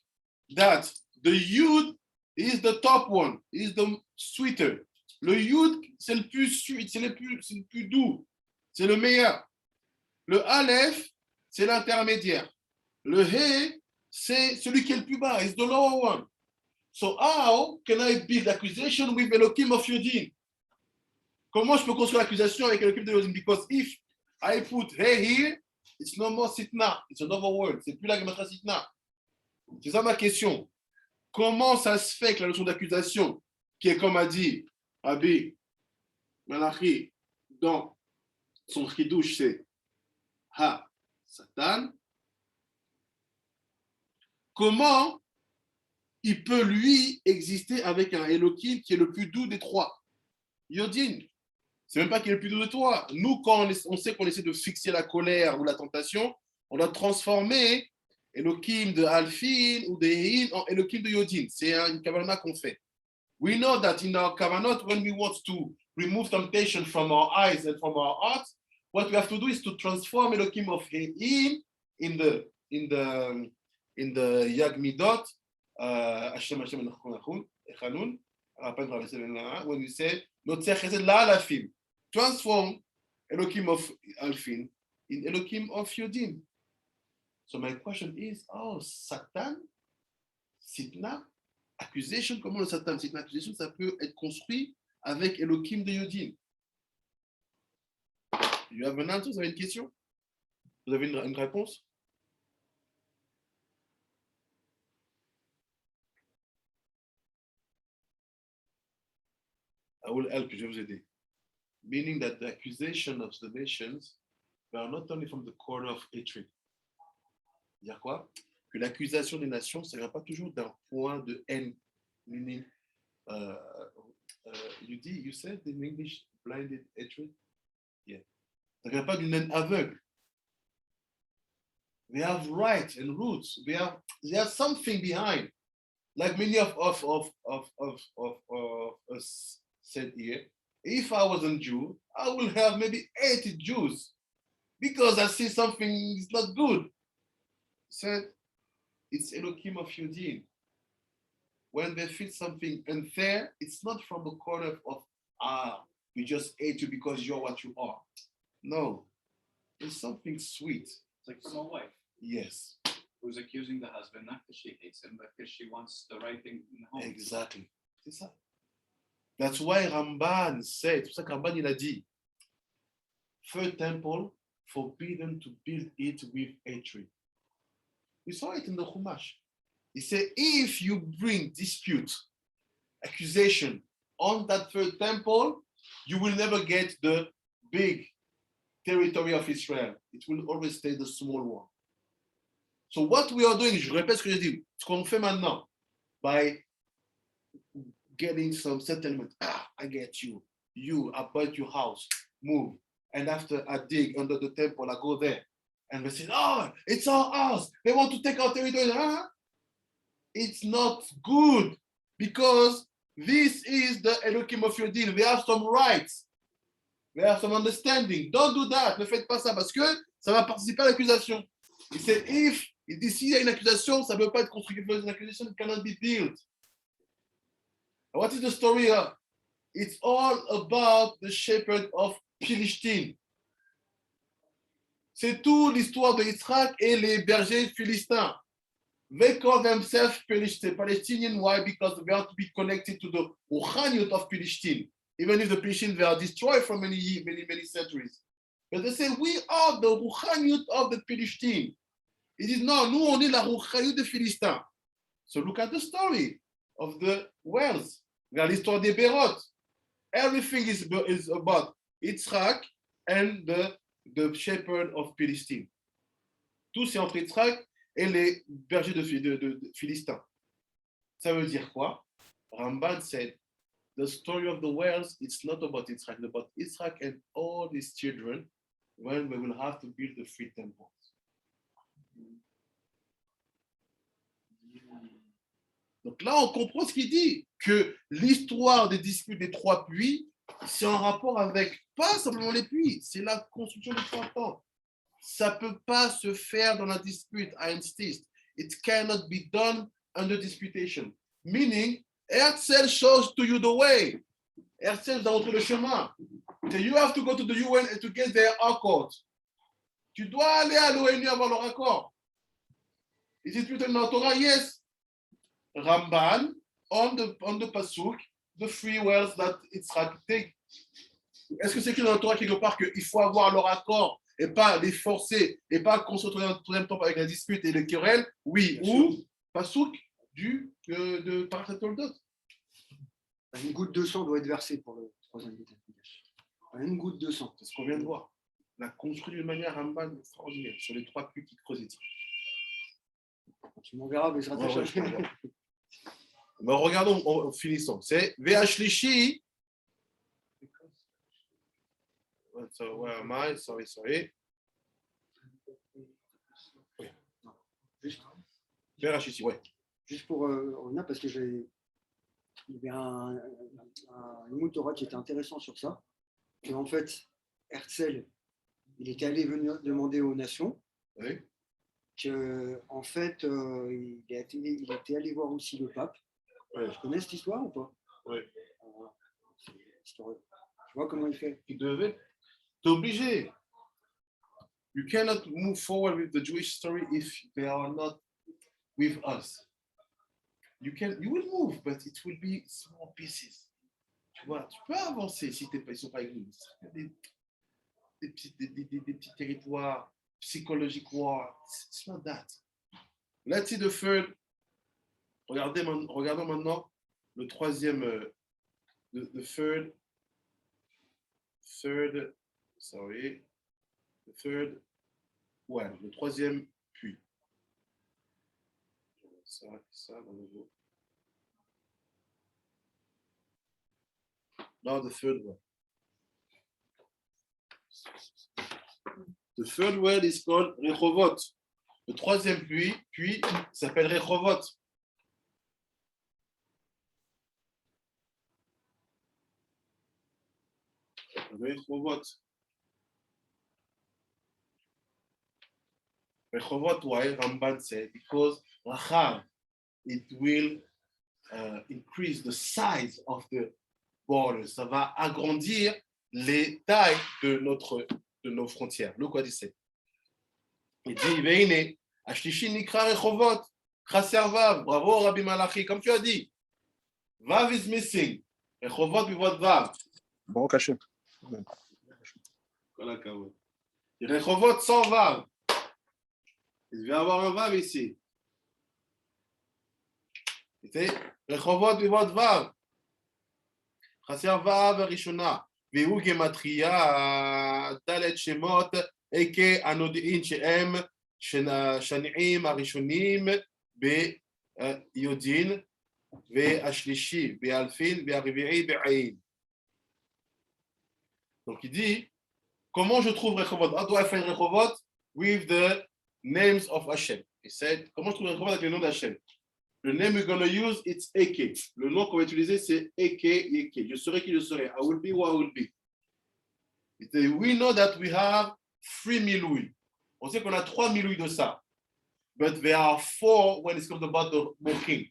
that the Yud is the top one, is the sweeter. Le Yud, c'est le plus sweet, c'est le plus doux, c'est le meilleur. Le Aleph, c'est l'intermédiaire. Le He, c'est celui qui est le plus bas, is the lower one. So how can I build accusation with Elohim of Yodin? Comment je peux construire l'accusation avec Elohim de Yodin? Because if I put He here, it's no more Sitna, it's another word. C'est plus la Gematria Sitna. C'est ça ma question. Comment ça se fait que la notion d'accusation, qui est comme a dit Rabbi Malachi dans son chidouche, c'est Ha Satan, comment il peut lui exister avec un Elohim qui est le plus doux des trois? Yodin, c'est même pas qu'il est le plus doux de toi. Nous, quand on sait qu'on essaie de fixer la colère ou la tentation, on doit transformer Elohim de Alfin ou de Hein en Elohim de Yodin. C'est une kavanah qu'on fait. We know that in our kavanot, when we want to remove temptation from our eyes and from our hearts, what we have to do is to transform Elohim of Hein in the Yag Midot, Hashem Echanun, when we say Notzeh Chesed La'alafim, transform Elohim of Alfin in Elohim of Yodin. So my question is, Satan, Sitna, accusation, comment le Satan, Sitna, accusation, ça peut être construit avec Elohim de Yodin? You have an answer? Vous avez une question? Vous avez une réponse? I will help you, je vais vous aider. Meaning that the accusation of the nations were not only from the corner of hatred. Dire quoi? Que l'accusation des nations, ça ne vient pas toujours d'un point de haine. Meaning, you said in English, blinded hatred? Yeah. Ça ne vient pas d'une haine aveugle. They have rights and roots. They have something behind. Like many of us said here, if I wasn't Jew, I will have maybe 80 Jews because I see something is not good. Said it's Elohim of Yodin. When they feel something unfair, it's not from the corner of we just hate you because you're what you are. No, it's something sweet. It's like from a wife. Yes. Who's accusing the husband not because she hates him, but because she wants the right thing in the home. Exactly. C'est ça. That's why Ramban said, c'est pour ça que Ramban il a dit, third temple forbidden to build it with hatred. We saw it in the Chumash. He said, if you bring dispute, accusation on that third temple, you will never get the big territory of Israel. It will always stay the small one. So what we are doing, je répète ce que j'ai dit, ce qu'on fait maintenant, by getting some settlement, I get you, I bought your house, move, and after I dig under the temple, I go there, and they say, it's our house, they want to take our territory. It's not good, because This is the Elohim of your deal. They have some rights. They have some understanding. Don't do that. Ne faites pas ça parce que ça va participer à l'accusation. Il dit, il dit, s'il y a une accusation, ça ne peut pas être construit. Une accusation cannot be built. What is the story here? It's all about the shepherd of Philistine. C'est tout l'histoire de Yitzhak et les bergers philistins. They call themselves Palestinian. Why? Because they are to be connected to the Ruchaniut of Palestine. Even if the Palestinians they are destroyed for many centuries. But they say, we are the Ruchaniut of the Palestine. Ils disent, non, nous, on est la Ruchaniut des Philistins. So look at the story of the wells. Regarde l'histoire des Bérot. Everything is about Yitzhak and the shepherd of Palestine. Tout c'est entre Yitzhak et les bergers de Philistins. Ça veut dire quoi? Ramban said, the story of the wells, it's not about Yitzhak, it's about Yitzhak and all his children when we will have to build the 3 temples. Donc là, on comprend ce qu'il dit, que l'histoire des disputes des 3 puits, c'est en rapport avec pas simplement les puits, c'est la construction des 3 temples. Ça ne peut pas se faire dans la dispute, I insist. It cannot be done under disputation. Meaning, Herzl shows to you the way. Herzl vous a montré le chemin. So you have to go to the UN to get their accord. Tu dois aller à l'ONU avoir leur accord. Is it written in the Torah? Yes. Ramban, on the Pasuk, the 3 wells that Yitzhak take. Est-ce que c'est écrit dans la Torah quelque part qu'il faut avoir leur accord et pas les forcer et pas construire un 3e temple avec la dispute et les querelles? Oui. Ou Pasuk de Parashat Toldot. Une goutte de sang doit être versée pour le 3e Beth Amikdash. Une goutte de sang. C'est ce qu'on vient de voir. On a construit d'une manière Ramban extraordinaire sur les 3 puits qui creusent. Tu m'en verras, mais je rattache. Mais regardons en finissant. C'est Ve'ashlishi. So, where am I? Sorry. Juste, Ve'ashlishi, ouais. juste pour revenir, parce que il y avait un Limoud Torah qui était intéressant sur ça. Que en fait, Herzl, il était allé venir demander aux nations. Oui. Que, en fait, il était allé voir aussi le pape. Ouais. Tu connais cette histoire ou pas? Oui. Tu vois comment il fait? Tu devais. T'es obligé. You cannot move forward with the Jewish story if they are not with us. You will move, but it will be small pieces. Tu vois, tu peux avancer si ils ne sont pas avec nous. Des petits territoires psychologiques. It's not that. Let's see the third. Regardons maintenant le 3e. The third well, le 3e puits. Ça dans le nouveau. Now the third well. The third well is called Rechovot. Le 3e puits s'appelle Rechovot. Rechovot, why Ramban said? Because Rachav, it will increase the size of the borders. Ça va agrandir les tailles de nos frontières. Look what he said. Il dit, Veine, Ashlishi Nikra Rechovot, Chaser Vav, bravo Rabbi Malachi, comme tu as dit. Vav is missing. Rechovot without Vav. Bon, caché. Rechovot sans Vav. Il devait avoir un Vav ici. C'était Rechovot without Vav. Chaser Vav Rishona. והוא גמטריה ד' שמות איקי הנודעים שהם שנים הראשונים ביודין והשלישי באלפין והרביעי בעין. Donc il dit, comment je trouve Rechovot? How do I find Rechovot? With the names of Hashem. He said, comment je trouve Rechovot avec les noms d'Hashem? The name we're going to use, it's AK. Le nom qu'on va utiliser, c'est AK. Je serai qui je serai. I will be who I will be. We know that we have 3 000 On sait qu'on a 3 000 de ça. But there are 4 when it comes about the mochin.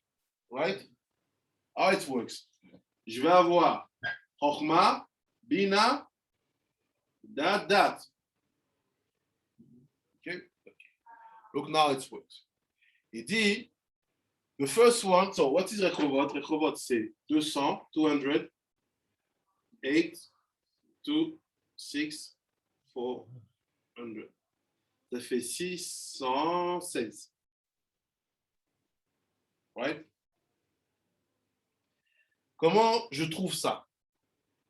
Right? How it works. Je vais avoir Chokhmah, Bina, that. Okay? Look now it works. Il dit, the first one, so what is Rechovot? Rechovot, c'est 200, 200, 8, 2, 6, 400. Ça fait 616. Right? Comment je trouve ça?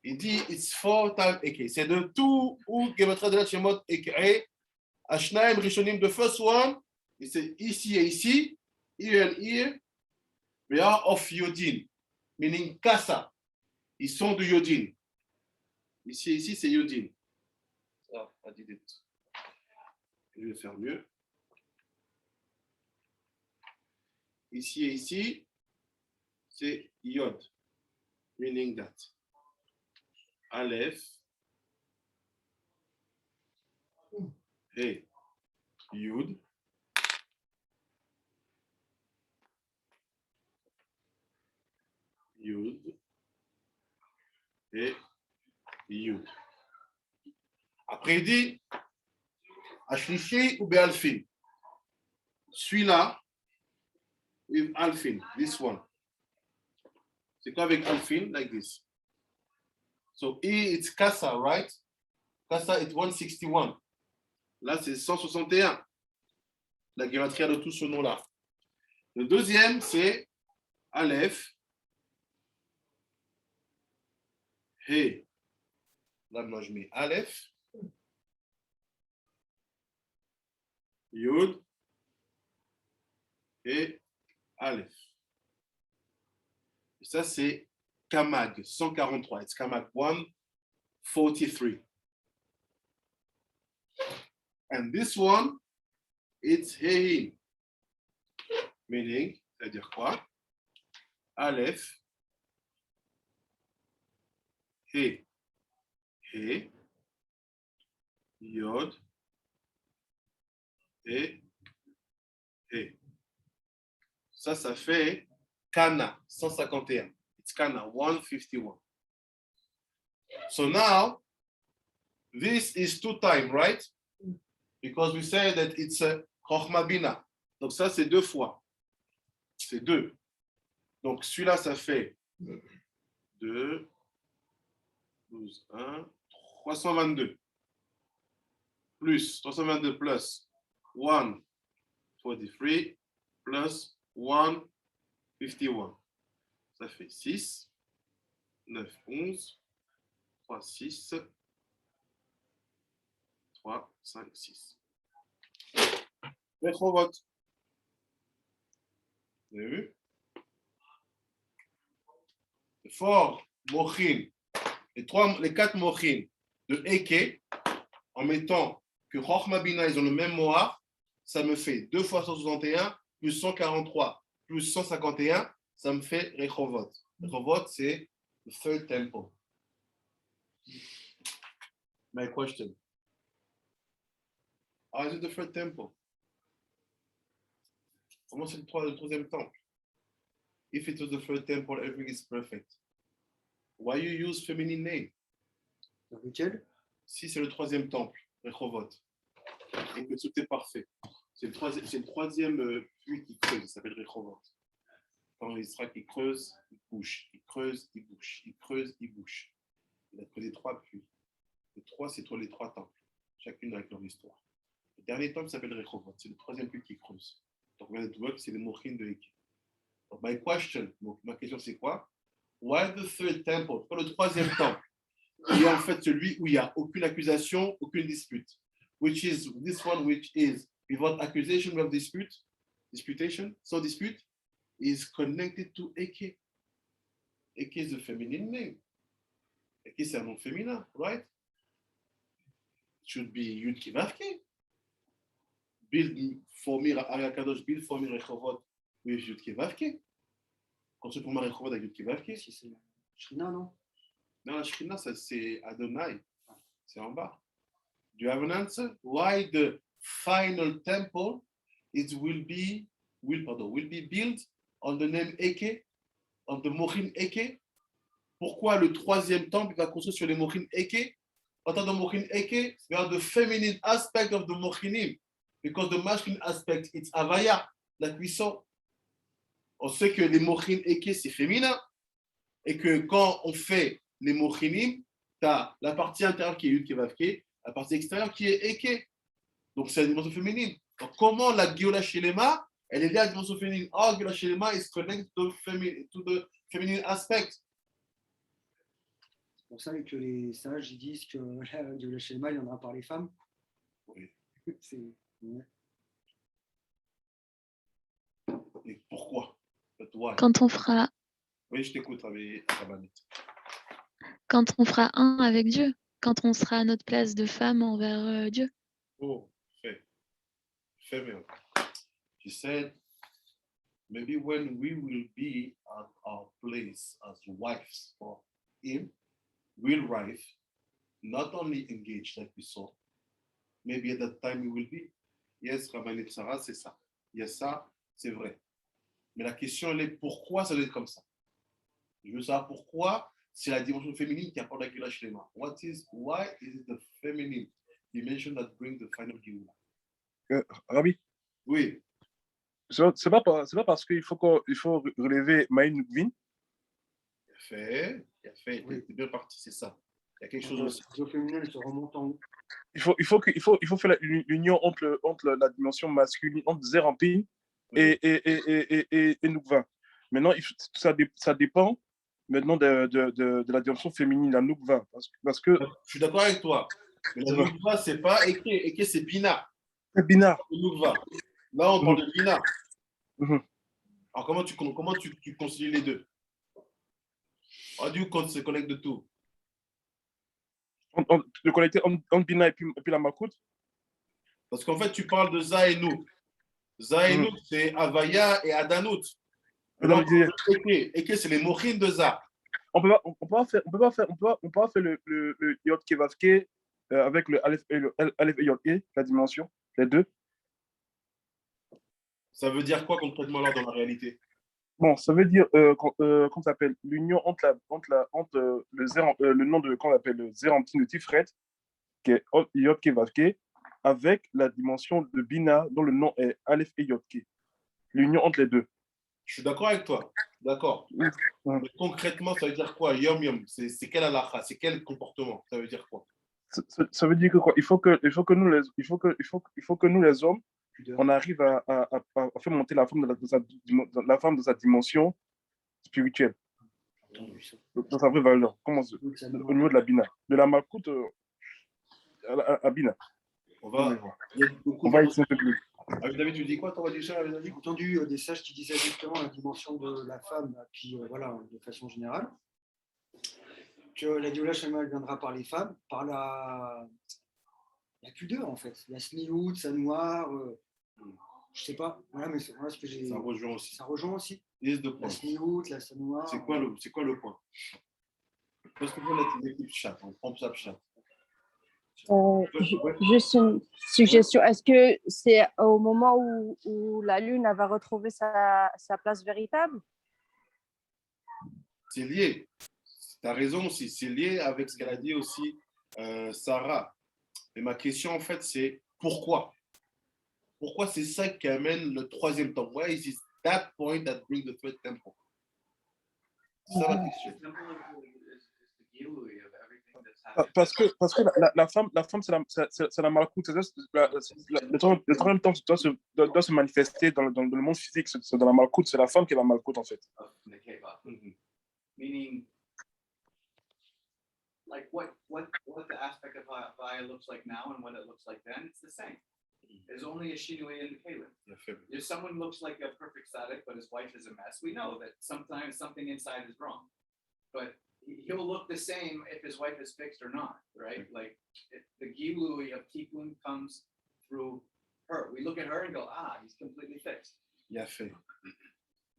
Il dit, it's 4 times AK. C'est de tout ou Gematria de la Shemot AK. Ashnaim Rishonim, the first one, c'est ici et ici, here and here, they are of Yodin, meaning Kassa. Ils sont de Yodin. Ici et ici, c'est Yodin. Ah, I did it. Je vais faire mieux. Ici et ici, c'est Yod, meaning that. Aleph, He, Yud, Yud, et Yud. Après, il dit, Ashlishi ou Be'alfin. Celui-là, with Alfin, this one. C'est quoi avec Alfin? Like this. So, E, it's Kassa, right? Kassa, it's 161. Là, c'est 161. La gématria de tout ce nom-là. Le deuxième, c'est Aleph, He. Là, moi, je mets Aleph, Yud et Aleph. Et ça, c'est Kamag, 143. It's Kamag 143. And this one, it's Heim. Meaning, c'est-à-dire quoi? Aleph, He, He, Yod, et He. Ça fait Kana, 151. It's Kana, 151. So now, this is 2 times, right? Because we say that it's a Chokhmah Bina. Donc ça, c'est 2 fois. C'est 2. Donc celui-là, ça fait 2, 12, 1, 322. Plus, 322 plus 143 plus 151. Ça fait 6, 9, 11, 3, 6, 3, 5, 6. Rechovot. Vous avez vu? Les 4 mochin, les 4 mochin de Eke, en mettant que Chokhmah Bina, ils ont le même Moar, ça me fait 2 fois 161 plus 143 plus 151, ça me fait Rechovot. Rechovot, c'est the third temple. My question. How is it the third temple? Comment c'est le troisième temple? If it was the third temple, everything is perfect. Why you use feminine name? Lequel? Si c'est le troisième temple, Rechovot, et que tout est parfait. C'est le troisième puits qui creuse, il s'appelle Rechovot. Quand Israël qui creuse, il bouche, il creuse, il bouche, il creuse, il bouche. Il a creusé 3 puits. Les 3, c'est les 3 temples, chacune avec leur histoire. Le dernier temple s'appelle Rechovot, c'est le troisième puits qui creuse. Donc, c'est le mochin de Eke. Donc, my question, donc, ma question c'est quoi? Why the third temple? Pourquoi le troisième temple? Il est en fait celui où il n'y a aucune accusation, aucune dispute. Which is this one, which is without accusation of disputation, so dispute is connected to Eke. Eke is a feminine name. Eke, c'est un nom féminin, right? It should be Yud Kivavke. Build for me, Ari Kadosh, build for me Rechovot Oui, Yud Kevavke. Quand tu prends Rechovat avec Yud Kevavke. Si c'est Shrina, non? Non, la Shekhinah, ça, c'est Adonai. C'est en bas. Do you have an answer? Why the final temple will be built on the name Eke, on the Mochin Eke? Pourquoi le troisième temple va construire sur les Mochin Eke? En tant que Mochin Eke, c'est the feminine aspect of the Mochinim. Because the masculine aspect, it's Avaya, like we saw. On sait que les Mochin Eke, c'est féminin. Et que quand on fait les Mochinim, tu as la partie intérieure qui est Yud Kevavke, la partie extérieure qui est Eke. Donc c'est la dimension féminine. Donc comment la Géola Shelema, elle est liée à la dimension féminine? Oh, Géola Shelema is connected to the feminine aspect. C'est pour ça que les sages ils disent que le schéma il viendra par les femmes. Oui. Ouais. Et pourquoi? Quand on fera, Oui, je t'écoute, Rabbi Rabanit. quand on fera un avec Dieu, quand on sera à notre place de femme envers Dieu. Oh, fait. She said, maybe when we will be at our place as wives for him, real wife, not only engaged like we saw, maybe at that time we will be. Yes, Rabbanit Sarah, c'est ça. Yes, ça, c'est vrai. Mais la question, elle est pourquoi ça doit être comme ça? Je veux savoir pourquoi c'est la dimension féminine qui apporte la Géoula Shlema. Why is it the feminine dimension that brings the final Géoula? Rabbi, Oui. c'est pas parce qu'il faut relever Maïn Nukvin. Il a fait, Oui. c'est bien parti, c'est ça. Il y a quelque chose aussi. Le féminin se remonte en haut. Il faut faire l'union entre la dimension masculine, entre Zerampin et Nukvin. Maintenant, ça dépend maintenant de la dimension féminine, la Nukvin. Parce que Je suis d'accord avec toi. Mais la Nukva, c'est pas Eke. Eke, c'est Bina. c'est binaire. Nukva. Là, on parle de Bina. Mhm. Alors, comment tu concilies les deux? How do you connect the two? De connecter entre Bina et puis la Malkout. Parce qu'en fait, tu parles de Za et Nouk. Za et Nouk, c'est Avaya et Adanout. Eke, c'est les Mochin de Za. On peut pas faire le Yod Kevavke avec le Aleph et Yod E, la dimension, les deux. Ça veut dire quoi concrètement là dans la réalité? Bon, ça veut dire, comment ça s'appelle, l'union entre le nom de, comment on appelle, le Zérantin de Tifret, qui est Yod Kevavke, avec la dimension de Bina, dont le nom est Aleph et Yod Ke. L'union entre les deux. Je suis d'accord avec toi. D'accord. Ouais. Mais concrètement, ça veut dire quoi? Yom Yom, c'est quel halakha? C'est quel comportement? Ça veut dire quoi? Ça veut dire que quoi? Il faut que nous, les hommes, on arrive à faire monter la femme de sa dimension spirituelle, dans sa vraie valeur, au niveau de la Bina. De la Malkout à Bina. On va y s'intégrer. David, tu dis quoi? Toi, J'ai entendu des sages qui disaient justement la dimension de la femme, puis voilà, de façon générale, que la Géoula Shlema viendra par les femmes, par la pudeur en fait, la sniout, sa noire, je sais pas, voilà, mais voilà ce que j'ai. Ça rejoint aussi. Ça rejoint aussi. La sniout, la sa noire. C'est quoi le point? Parce que vous êtes l'équipe chat, on prend ça chat. Juste une suggestion. Est-ce que c'est au moment où la Lune elle va retrouver sa place véritable? C'est lié. Tu as raison aussi. C'est lié avec ce qu'elle a dit aussi Sarah. Et ma question, en fait, c'est pourquoi? Pourquoi c'est ça qui amène le troisième temple? Why is it that point that brings the third temple? C'est ça la question. Parce que la femme c'est la Malkout. Le troisième temps doit se manifester dans le monde physique. C'est dans la Malkout, c'est la femme qui est la Malkout en fait. Meaning, like what the aspect of Avaya looks like now and what it looks like then, it's the same. There's only a Shinui and the Kalim. If someone looks like a perfect tzaddik, but his wife is a mess, we know that sometimes something inside is wrong. But he'll look the same if his wife is fixed or not, right? Like the Gilui of Tikkun comes through her. We look at her and go, he's completely fixed. Il a fait.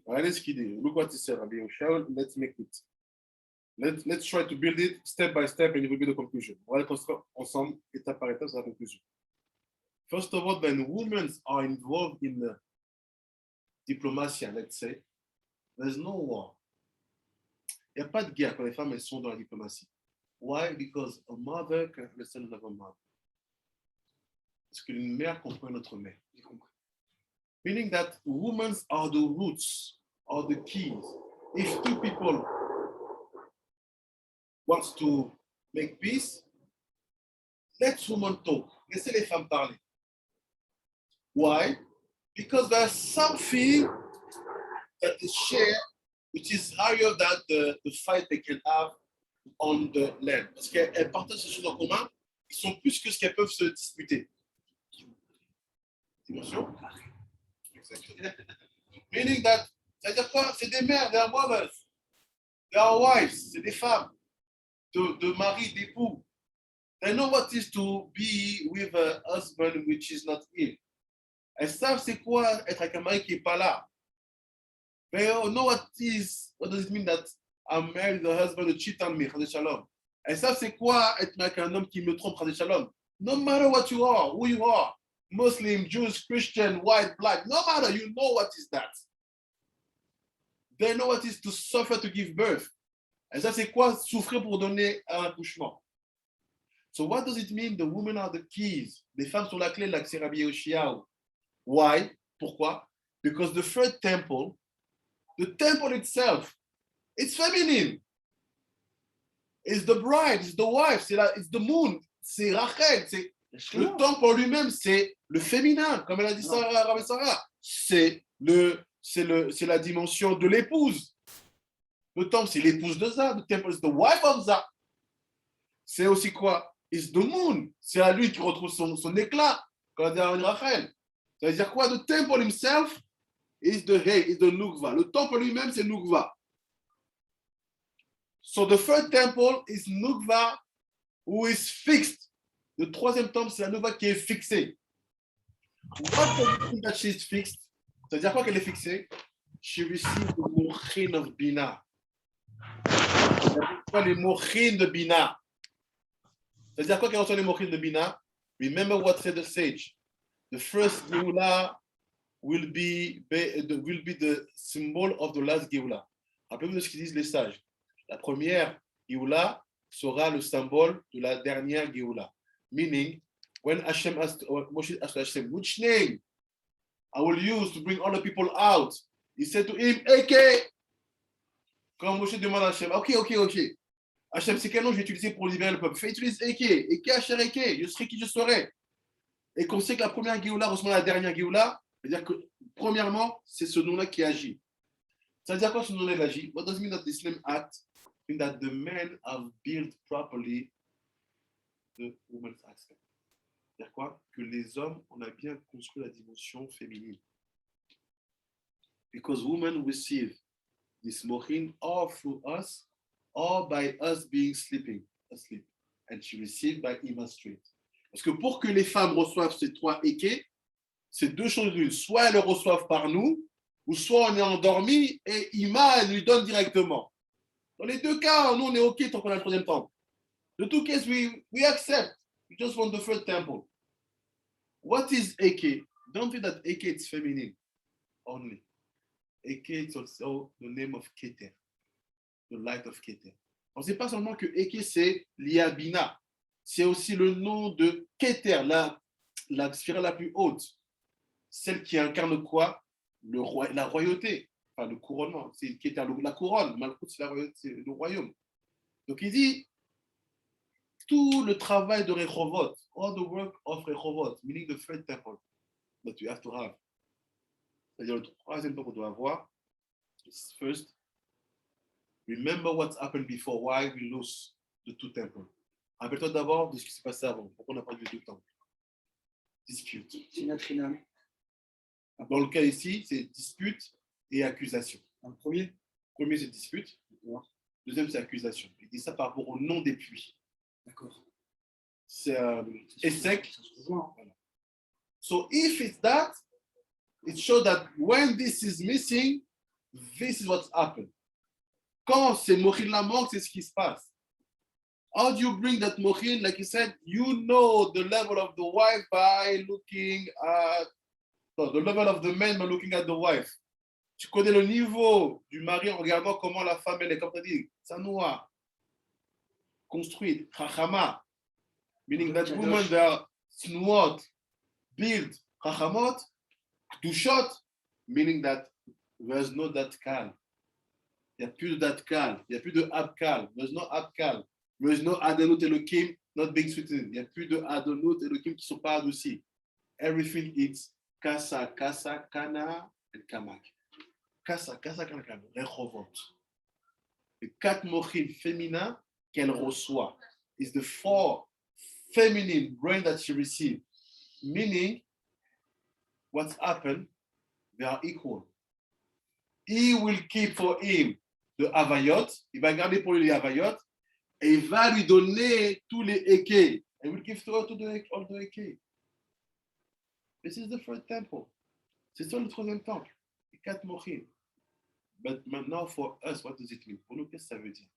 Regardez ce qu'il dit. Look what he said, Rabbi Yoshua. Let's make it. Let's try to build it step by step and it will be the conclusion. On va aller construire ensemble, étape par étape, c'est la conclusion. First of all, when women are involved in diplomacy, let's say, there's no war. Il n'y a pas de guerre quand les femmes elles sont dans la diplomatie. Why? Because a mother can understand another mother. Parce qu'une mère comprend notre mère. Meaning that women are the roots, are the keys. If two people want to make peace, let women talk. Laissez les femmes parler. Why? Because there's something that is shared which is higher than the fight they can have on the land. Parce qu'elles partagent ces choses en commun, ils sont plus que ce qu'elles peuvent se disputer. Dimension? Meaning that, c'est-à-dire quoi? C'est des mères, des mothers, they are wives, c'est des femmes, de mari, d'époux. They know what it is to be with a husband which is not here. Elles savent c'est quoi être avec un mari qui n'est pas là. They know what does it mean that I'm married to a husband who cheat on me, Chadé Shalom. Elles savent c'est quoi être avec un homme qui me trompe, Chadé Shalom. No matter what you are, who you are, Muslim, Jewish, Christian, white, black, no matter, you know what is that. They know what it is to suffer to give birth. Et ça, c'est quoi souffrir pour donner un accouchement. So what does it mean? The women are the keys. Les femmes sont la clé, like c'est Rabbi Yoshua. Why? Pourquoi? Because the third temple, the temple itself, it's feminine. It's the bride, it's the wife, it's the moon, c'est Rachel, c'est le temple en lui-même, c'est le féminin, comme elle a dit Sarah, Rabbi Sarah. C'est la dimension de l'épouse. Le temple, c'est l'épouse de Za. The temple is the wife of Za. C'est aussi quoi? It's the moon. C'est à lui qui retrouve son éclat quand il dit à Rachel. Ça veut dire quoi? The temple himself is the Nukva. Le temple lui-même, c'est Nukva. So the third temple is Nukva who is fixed. Le troisième temple, c'est la Nukva qui est fixée. What does it mean that she is fixed? Ça veut dire quoi qu'elle est fixée? She received the mochin of Bina. Les mochin de Bina. Ça veut dire quoi qu'elle reçoit les mochin de Bina? Remember what said the sage. The first Geula will be the symbol of the last Geula. Rappelez-vous de ce qu'ils disent les sages. La première Geula sera le symbole de la dernière Geula. Meaning, when Hashem asked, Moshe asked Hashem, which name I will use to bring all the people out? He said to him, Eke. Quand Moshe demande à Hashem, ok. Hashem, c'est quel nom je vais utiliser pour libérer le peuple? Fais utiliser Eke. Eke, Asher Eke. Je serai qui je serai. Et qu'on sait que la première Géoula ressemble à la dernière Géoula, c'est-à-dire que, premièrement, c'est ce nom-là qui agit. Ça veut dire quoi ce nom-là qui agit? What does it mean that the Islam act? It means that the men have built properly the woman's aspect. C'est-à-dire quoi? Que les hommes, on a bien construit la dimension féminine. Because women receive this mochin all through us, or by us being asleep. And she received by Ima Street. Parce que pour que les femmes reçoivent ces trois équés, c'est deux choses l'une. Soit elles le reçoivent par nous, ou soit on est endormi et Ima, elle lui donne directement. Dans les deux cas, nous, on est OK tant qu'on a le troisième temple. The two cases, we accept. We just want the third temple. What is Eke? Don't think that Eke is feminine only. Eke is also the name of Keter, the light of Keter. On ne sait pas seulement que Eke, c'est Liabina. C'est aussi le nom de Keter, la sphère la plus haute. Celle qui incarne quoi? La royauté. Enfin, le couronnement. C'est Keter, la couronne. Malkout, c'est la royauté, c'est le royaume. Donc, il dit tout le travail de Rehovot, all the work of Rehovot, meaning the third temple that you have to have. C'est-à-dire le troisième temple qu'on doit avoir. First, remember what's happened before, why we lose the two temples. Rappelle-toi d'abord de ce qui s'est passé avant. Pourquoi on n'a pas eu deux temples? Dispute. Dans le cas ici, c'est dispute et accusation. Dans le premier, c'est dispute. Deuxième, c'est accusation. Il dit ça par rapport au nom des puits. D'accord. C'est sec. So if it's that, it shows that when this is missing, This is what's happened. Quand ces mochin-là manquent, c'est ce qui se passe. How do you bring that mochin? Like you said, you know the level of the wife by looking at, no, the level of the man by looking at the wife. Tu connais le niveau du mari en regardant comment la femme, elle est, comme tu as dit, sanoua, construite, chachama, meaning that women, they are snuot, build, chachamot, kdushot, meaning that there's no that kal. Il n'y a plus de dat kal, il n'y a plus de abkal, there's no abkal, there's no adonut elokim not being sweetened, il n'y a plus de adonut elokim qui ne sont pas adoucis. Everything is kasa, kasa, kana, and kamak. Kasa, kasa, kana, kana, rechovot. Les 4 mochim féminins qu'elle reçoit is the 4 feminine brain that she received. Meaning, what's happened, they are equal. He will keep for him the avayot, il va garder pour lui les avayot, et il va lui donner tous les ekei. And will give to her all the ekei. This is the first temple. C'est ça le 3e temple. Les 4 mochim. But now for us, what does it mean? Pour nous, qu'est-ce que ça veut dire?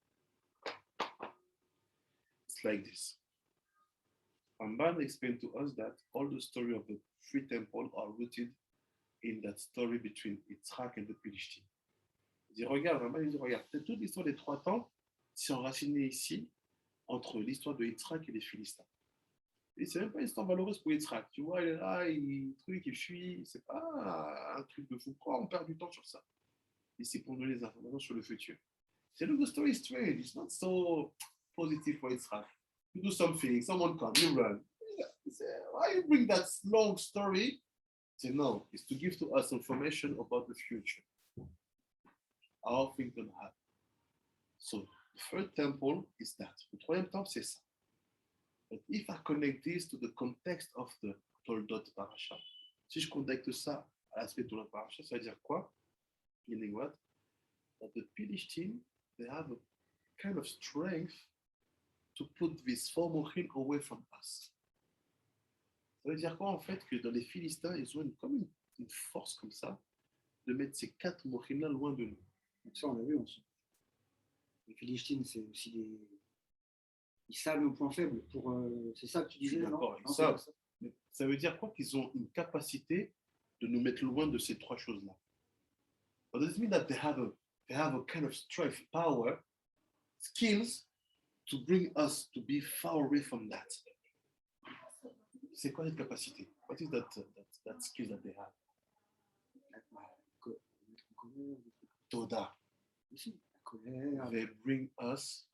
It's like this. Ramban explained to us that all the story of the 3 temples are rooted in that story between Yitzhak and the Philistines. Il dit, regarde, Ramban, il dit, regarde, toute l'histoire des 3 temples s'est enracinée ici entre l'histoire de Yitzhak et les Philistins. Et c'est même pas une histoire valeureuse pour Yitzhak. Tu vois, il est là, il fuit, c'est pas un truc de fou. Pourquoi on perd du temps sur ça? Et c'est pour donner des informations sur le futur. C'est le story is strange. It's not so positive for Yitzhak. You do something, someone comes, you run. Why you bring that long story? Say no, it's to give to us information about the future. How things gonna happen. So the 3rd temple is that. Le 3e temple, c'est ça. But if I connect this to the context of the Toldot Parasha, si je connecte ça à l'aspect de Toldot Parasha, ça veut dire quoi? Meaning what? That the Philistines, they have a kind of strength to put this 4 mochin away from us. Ça veut dire quoi en fait? Que dans les Philistins, ils ont comme une force comme ça de mettre ces 4 mochin-là loin de nous. Donc ça, on l'a vu aussi. Les Philistines, c'est aussi des. Ils savent nos points faibles. C'est ça que tu disais, d'accord, ils savent. Mais ça veut dire quoi? Qu'ils ont une capacité de nous mettre loin de ces 3 choses-là. But does it mean that they have a kind of strength, power, skills to bring us to be far away from that? C'est quoi cette capacité? What is that skill that they have? Toda. They bring us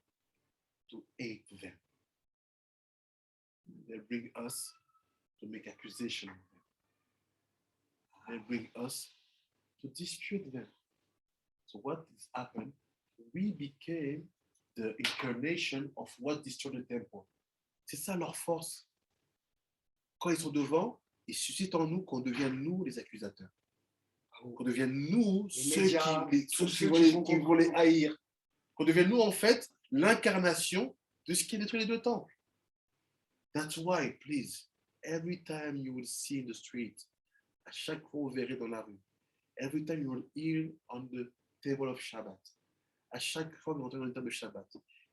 to hate them. They bring us to make accusation of them. They bring us to dispute them. So what has happened? We became the incarnation of what destroyed the temple. C'est ça leur force. Quand ils sont devant, ils suscitent en nous qu'on devienne nous les accusateurs. Qu'on devienne nous ceux qui vont les haïr. Qu'on devienne nous en fait l'incarnation de ce qui a détruit les 2 temples. That's why, please, every time you will see in the street, à chaque fois vous verrez dans la rue, every time you will hear on the table of Shabbat, à chaque fois vous entrez dans une table de Shabbat,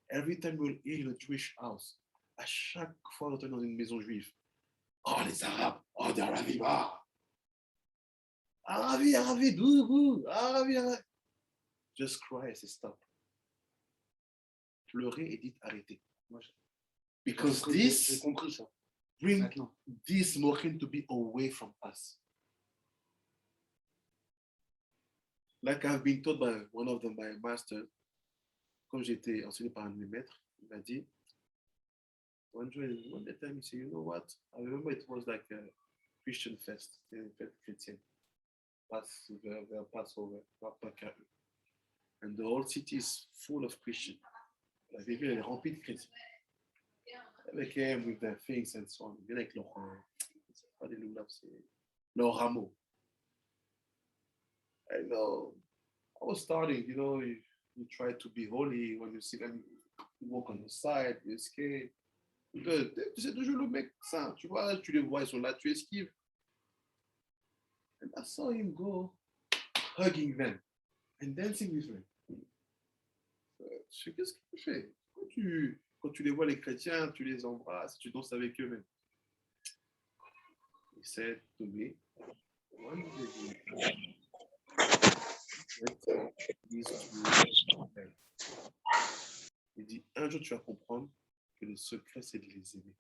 every time you will hear in a Jewish house, à chaque fois vous entrez dans une maison juive, oh les Arabes, oh des Arabes, Arabi, doux, Arabi. Just cry et stop. Pleurer et dites arrêtez. Because this bring this mochin to be away from us. Like I've been told by one of them, by a master, comme j'ai été enseigné par un de mes maîtres, il m'a dit, one time he said, you know what? I remember it was like a Christian fest, une fête chrétienne. Passover, and the whole city is full of Christians. La ville est remplie de chrétiens. They came with their things and so on. Ils viennent avec leur, c'est pas des loulaves, c'est leur rameau. I know. I was starting, you know, you try to be holy when you see them, you walk on the side, you escape. Tu sais toujours le mec, ça, tu vois, tu les vois, ils sont là, tu esquives. And I saw him go hugging them. and dancing with them. Qu'est-ce que tu fais? Quand tu les vois, les chrétiens, tu les embrasses, tu danses avec eux-mêmes. He said to me, one day, il dit, un jour tu vas comprendre que le secret, c'est de les aimer.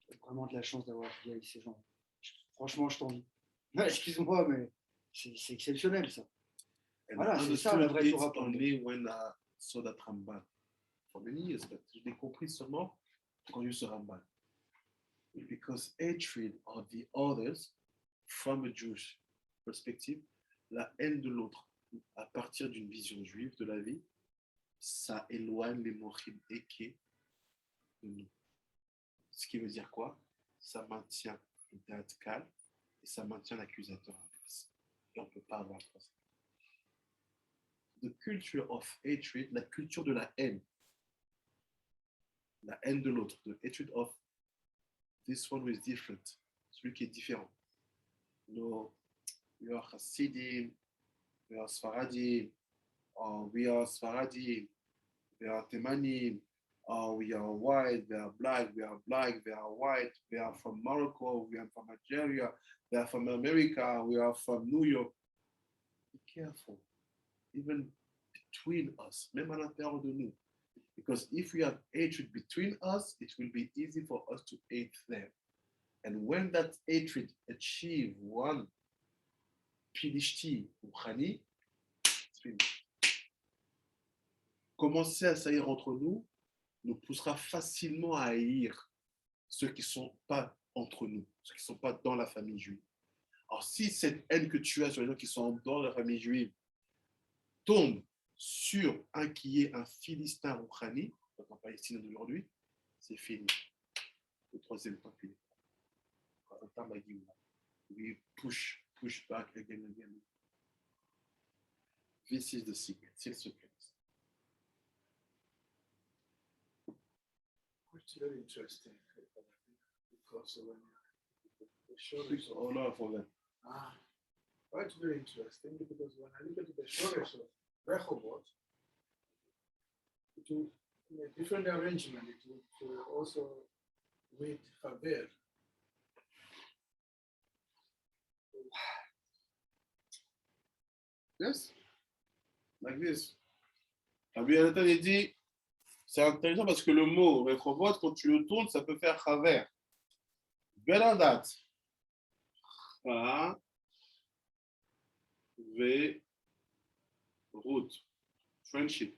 J'ai vraiment de la chance d'avoir appris avec ces gens. Franchement, je t'envie. Excuse-moi, mais c'est exceptionnel, ça. And Voilà, I c'est ça la understood vraie it Torah. only when I saw that Ramban. For many years, but je l'ai compris seulement quand j'ai eu ce Ramban. Because hatred of the others, from a Jewish perspective, la haine de l'autre, à partir d'une vision juive de la vie, ça éloigne les mochim eke de nous. Ce qui veut dire quoi? Ça maintient le théâtre calme et ça maintient l'accusateur en place. Et on ne peut pas avoir ça. The culture of hatred, la culture de la haine de l'autre, the hatred of this one who is different, celui qui est différent. No, we are Hasidim, we are Sfaradim, or we are Sfaradim, we are Temanim, or we are white, we are black, we are black, we are white, we are from Morocco, we are from Algeria, we are from America, we are from New York. Be careful, even between us, même à l'intérieur de nous. Because if we have hatred between us, it will be easy for us to hate them. And when that hatred achieves one Pilishti ou Khani, it's finished. Commencer à saillir entre nous nous poussera facilement à haïr ceux qui ne sont pas entre nous, ceux qui ne sont pas dans la famille juive. Alors, si cette haine que tu as sur les gens qui sont dans la famille juive tombe sur un qui est un Philistin rouhani, en Palestine d'aujourd'hui, c'est fini. Le troisième temps fini. We push back again and again. This is the secret. C'est le secret. It's very interesting because when the show is Oh no, for them. it's very interesting because when I look at the Shoresh of Rehovot, it will in a different arrangement. It would also with Haver. Yes, like this. Rabbi Yonatan il dit, c'est intéressant parce que le mot Rehovot, quand tu le tournes, ça peut faire Haver. Better that. V. Route. Friendship.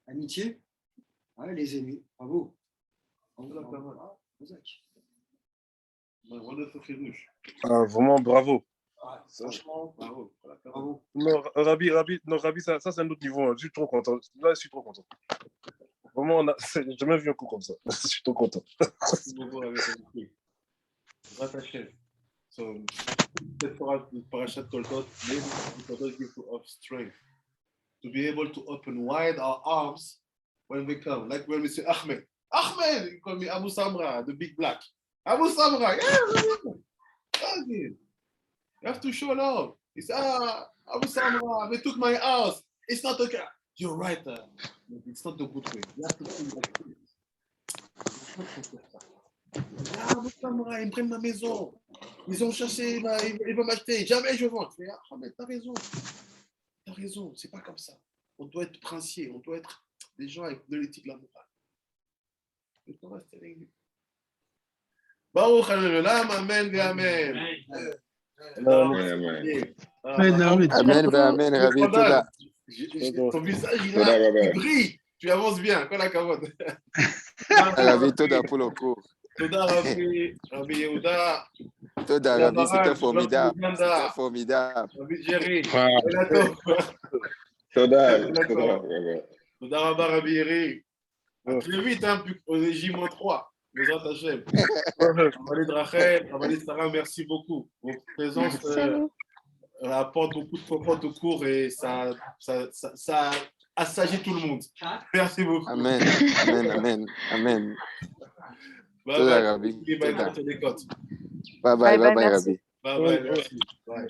Amitié. Ouais, les amis. Bravo. Vraiment, bravo. Franchement, bravo. Non, Rabbi, ça c'est un autre niveau. Je suis trop content. Là, je suis trop content. Vraiment, j'ai jamais vu un coup comme ça. Je suis trop content. So, the Parashat Toldot gives us strength to be able to open wide our arms when we come. Like when we say Ahmed, you call me Abu Samra, the big black. Abu Samra, yeah. You have to show love. It's Abu Samra, they took my house. It's not okay. You're right. It's not the good way. You have to feel like this. Abu Samra, ils me prennent ma maison. Ils ont cherché, ils veulent m'acheter. Jamais je vends. Je fais, mais t'as raison. T'as raison. C'est pas comme ça. On doit être princier. On doit être des gens avec de l'éthique, la morale. Le Torah, c'est terrible. Baruch Adonai, amen, amen. Amen, amen, Rabbi, toda. Ton visage, il brille. Tu avances bien. Quand la carotte. Rabbi, toda pour le cours. Toda, Rabbi Yehuda. Toda, Rabbi, c'était formidable. C'était formidable. Rabbi Jerry. Toda, Rabbi Jerry. Très vite, au J-3. Les autres Hachem. Avalid Rachel, Avalid Sarah, merci beaucoup. Votre présence apporte beaucoup de comfort au cours et ça assagit tout le monde. Merci beaucoup. Amen, amen, amen, amen. Bye bye, Rabbi. Bye bye, Rabbi. Bye Ouais, bye, ouais. merci. Bye.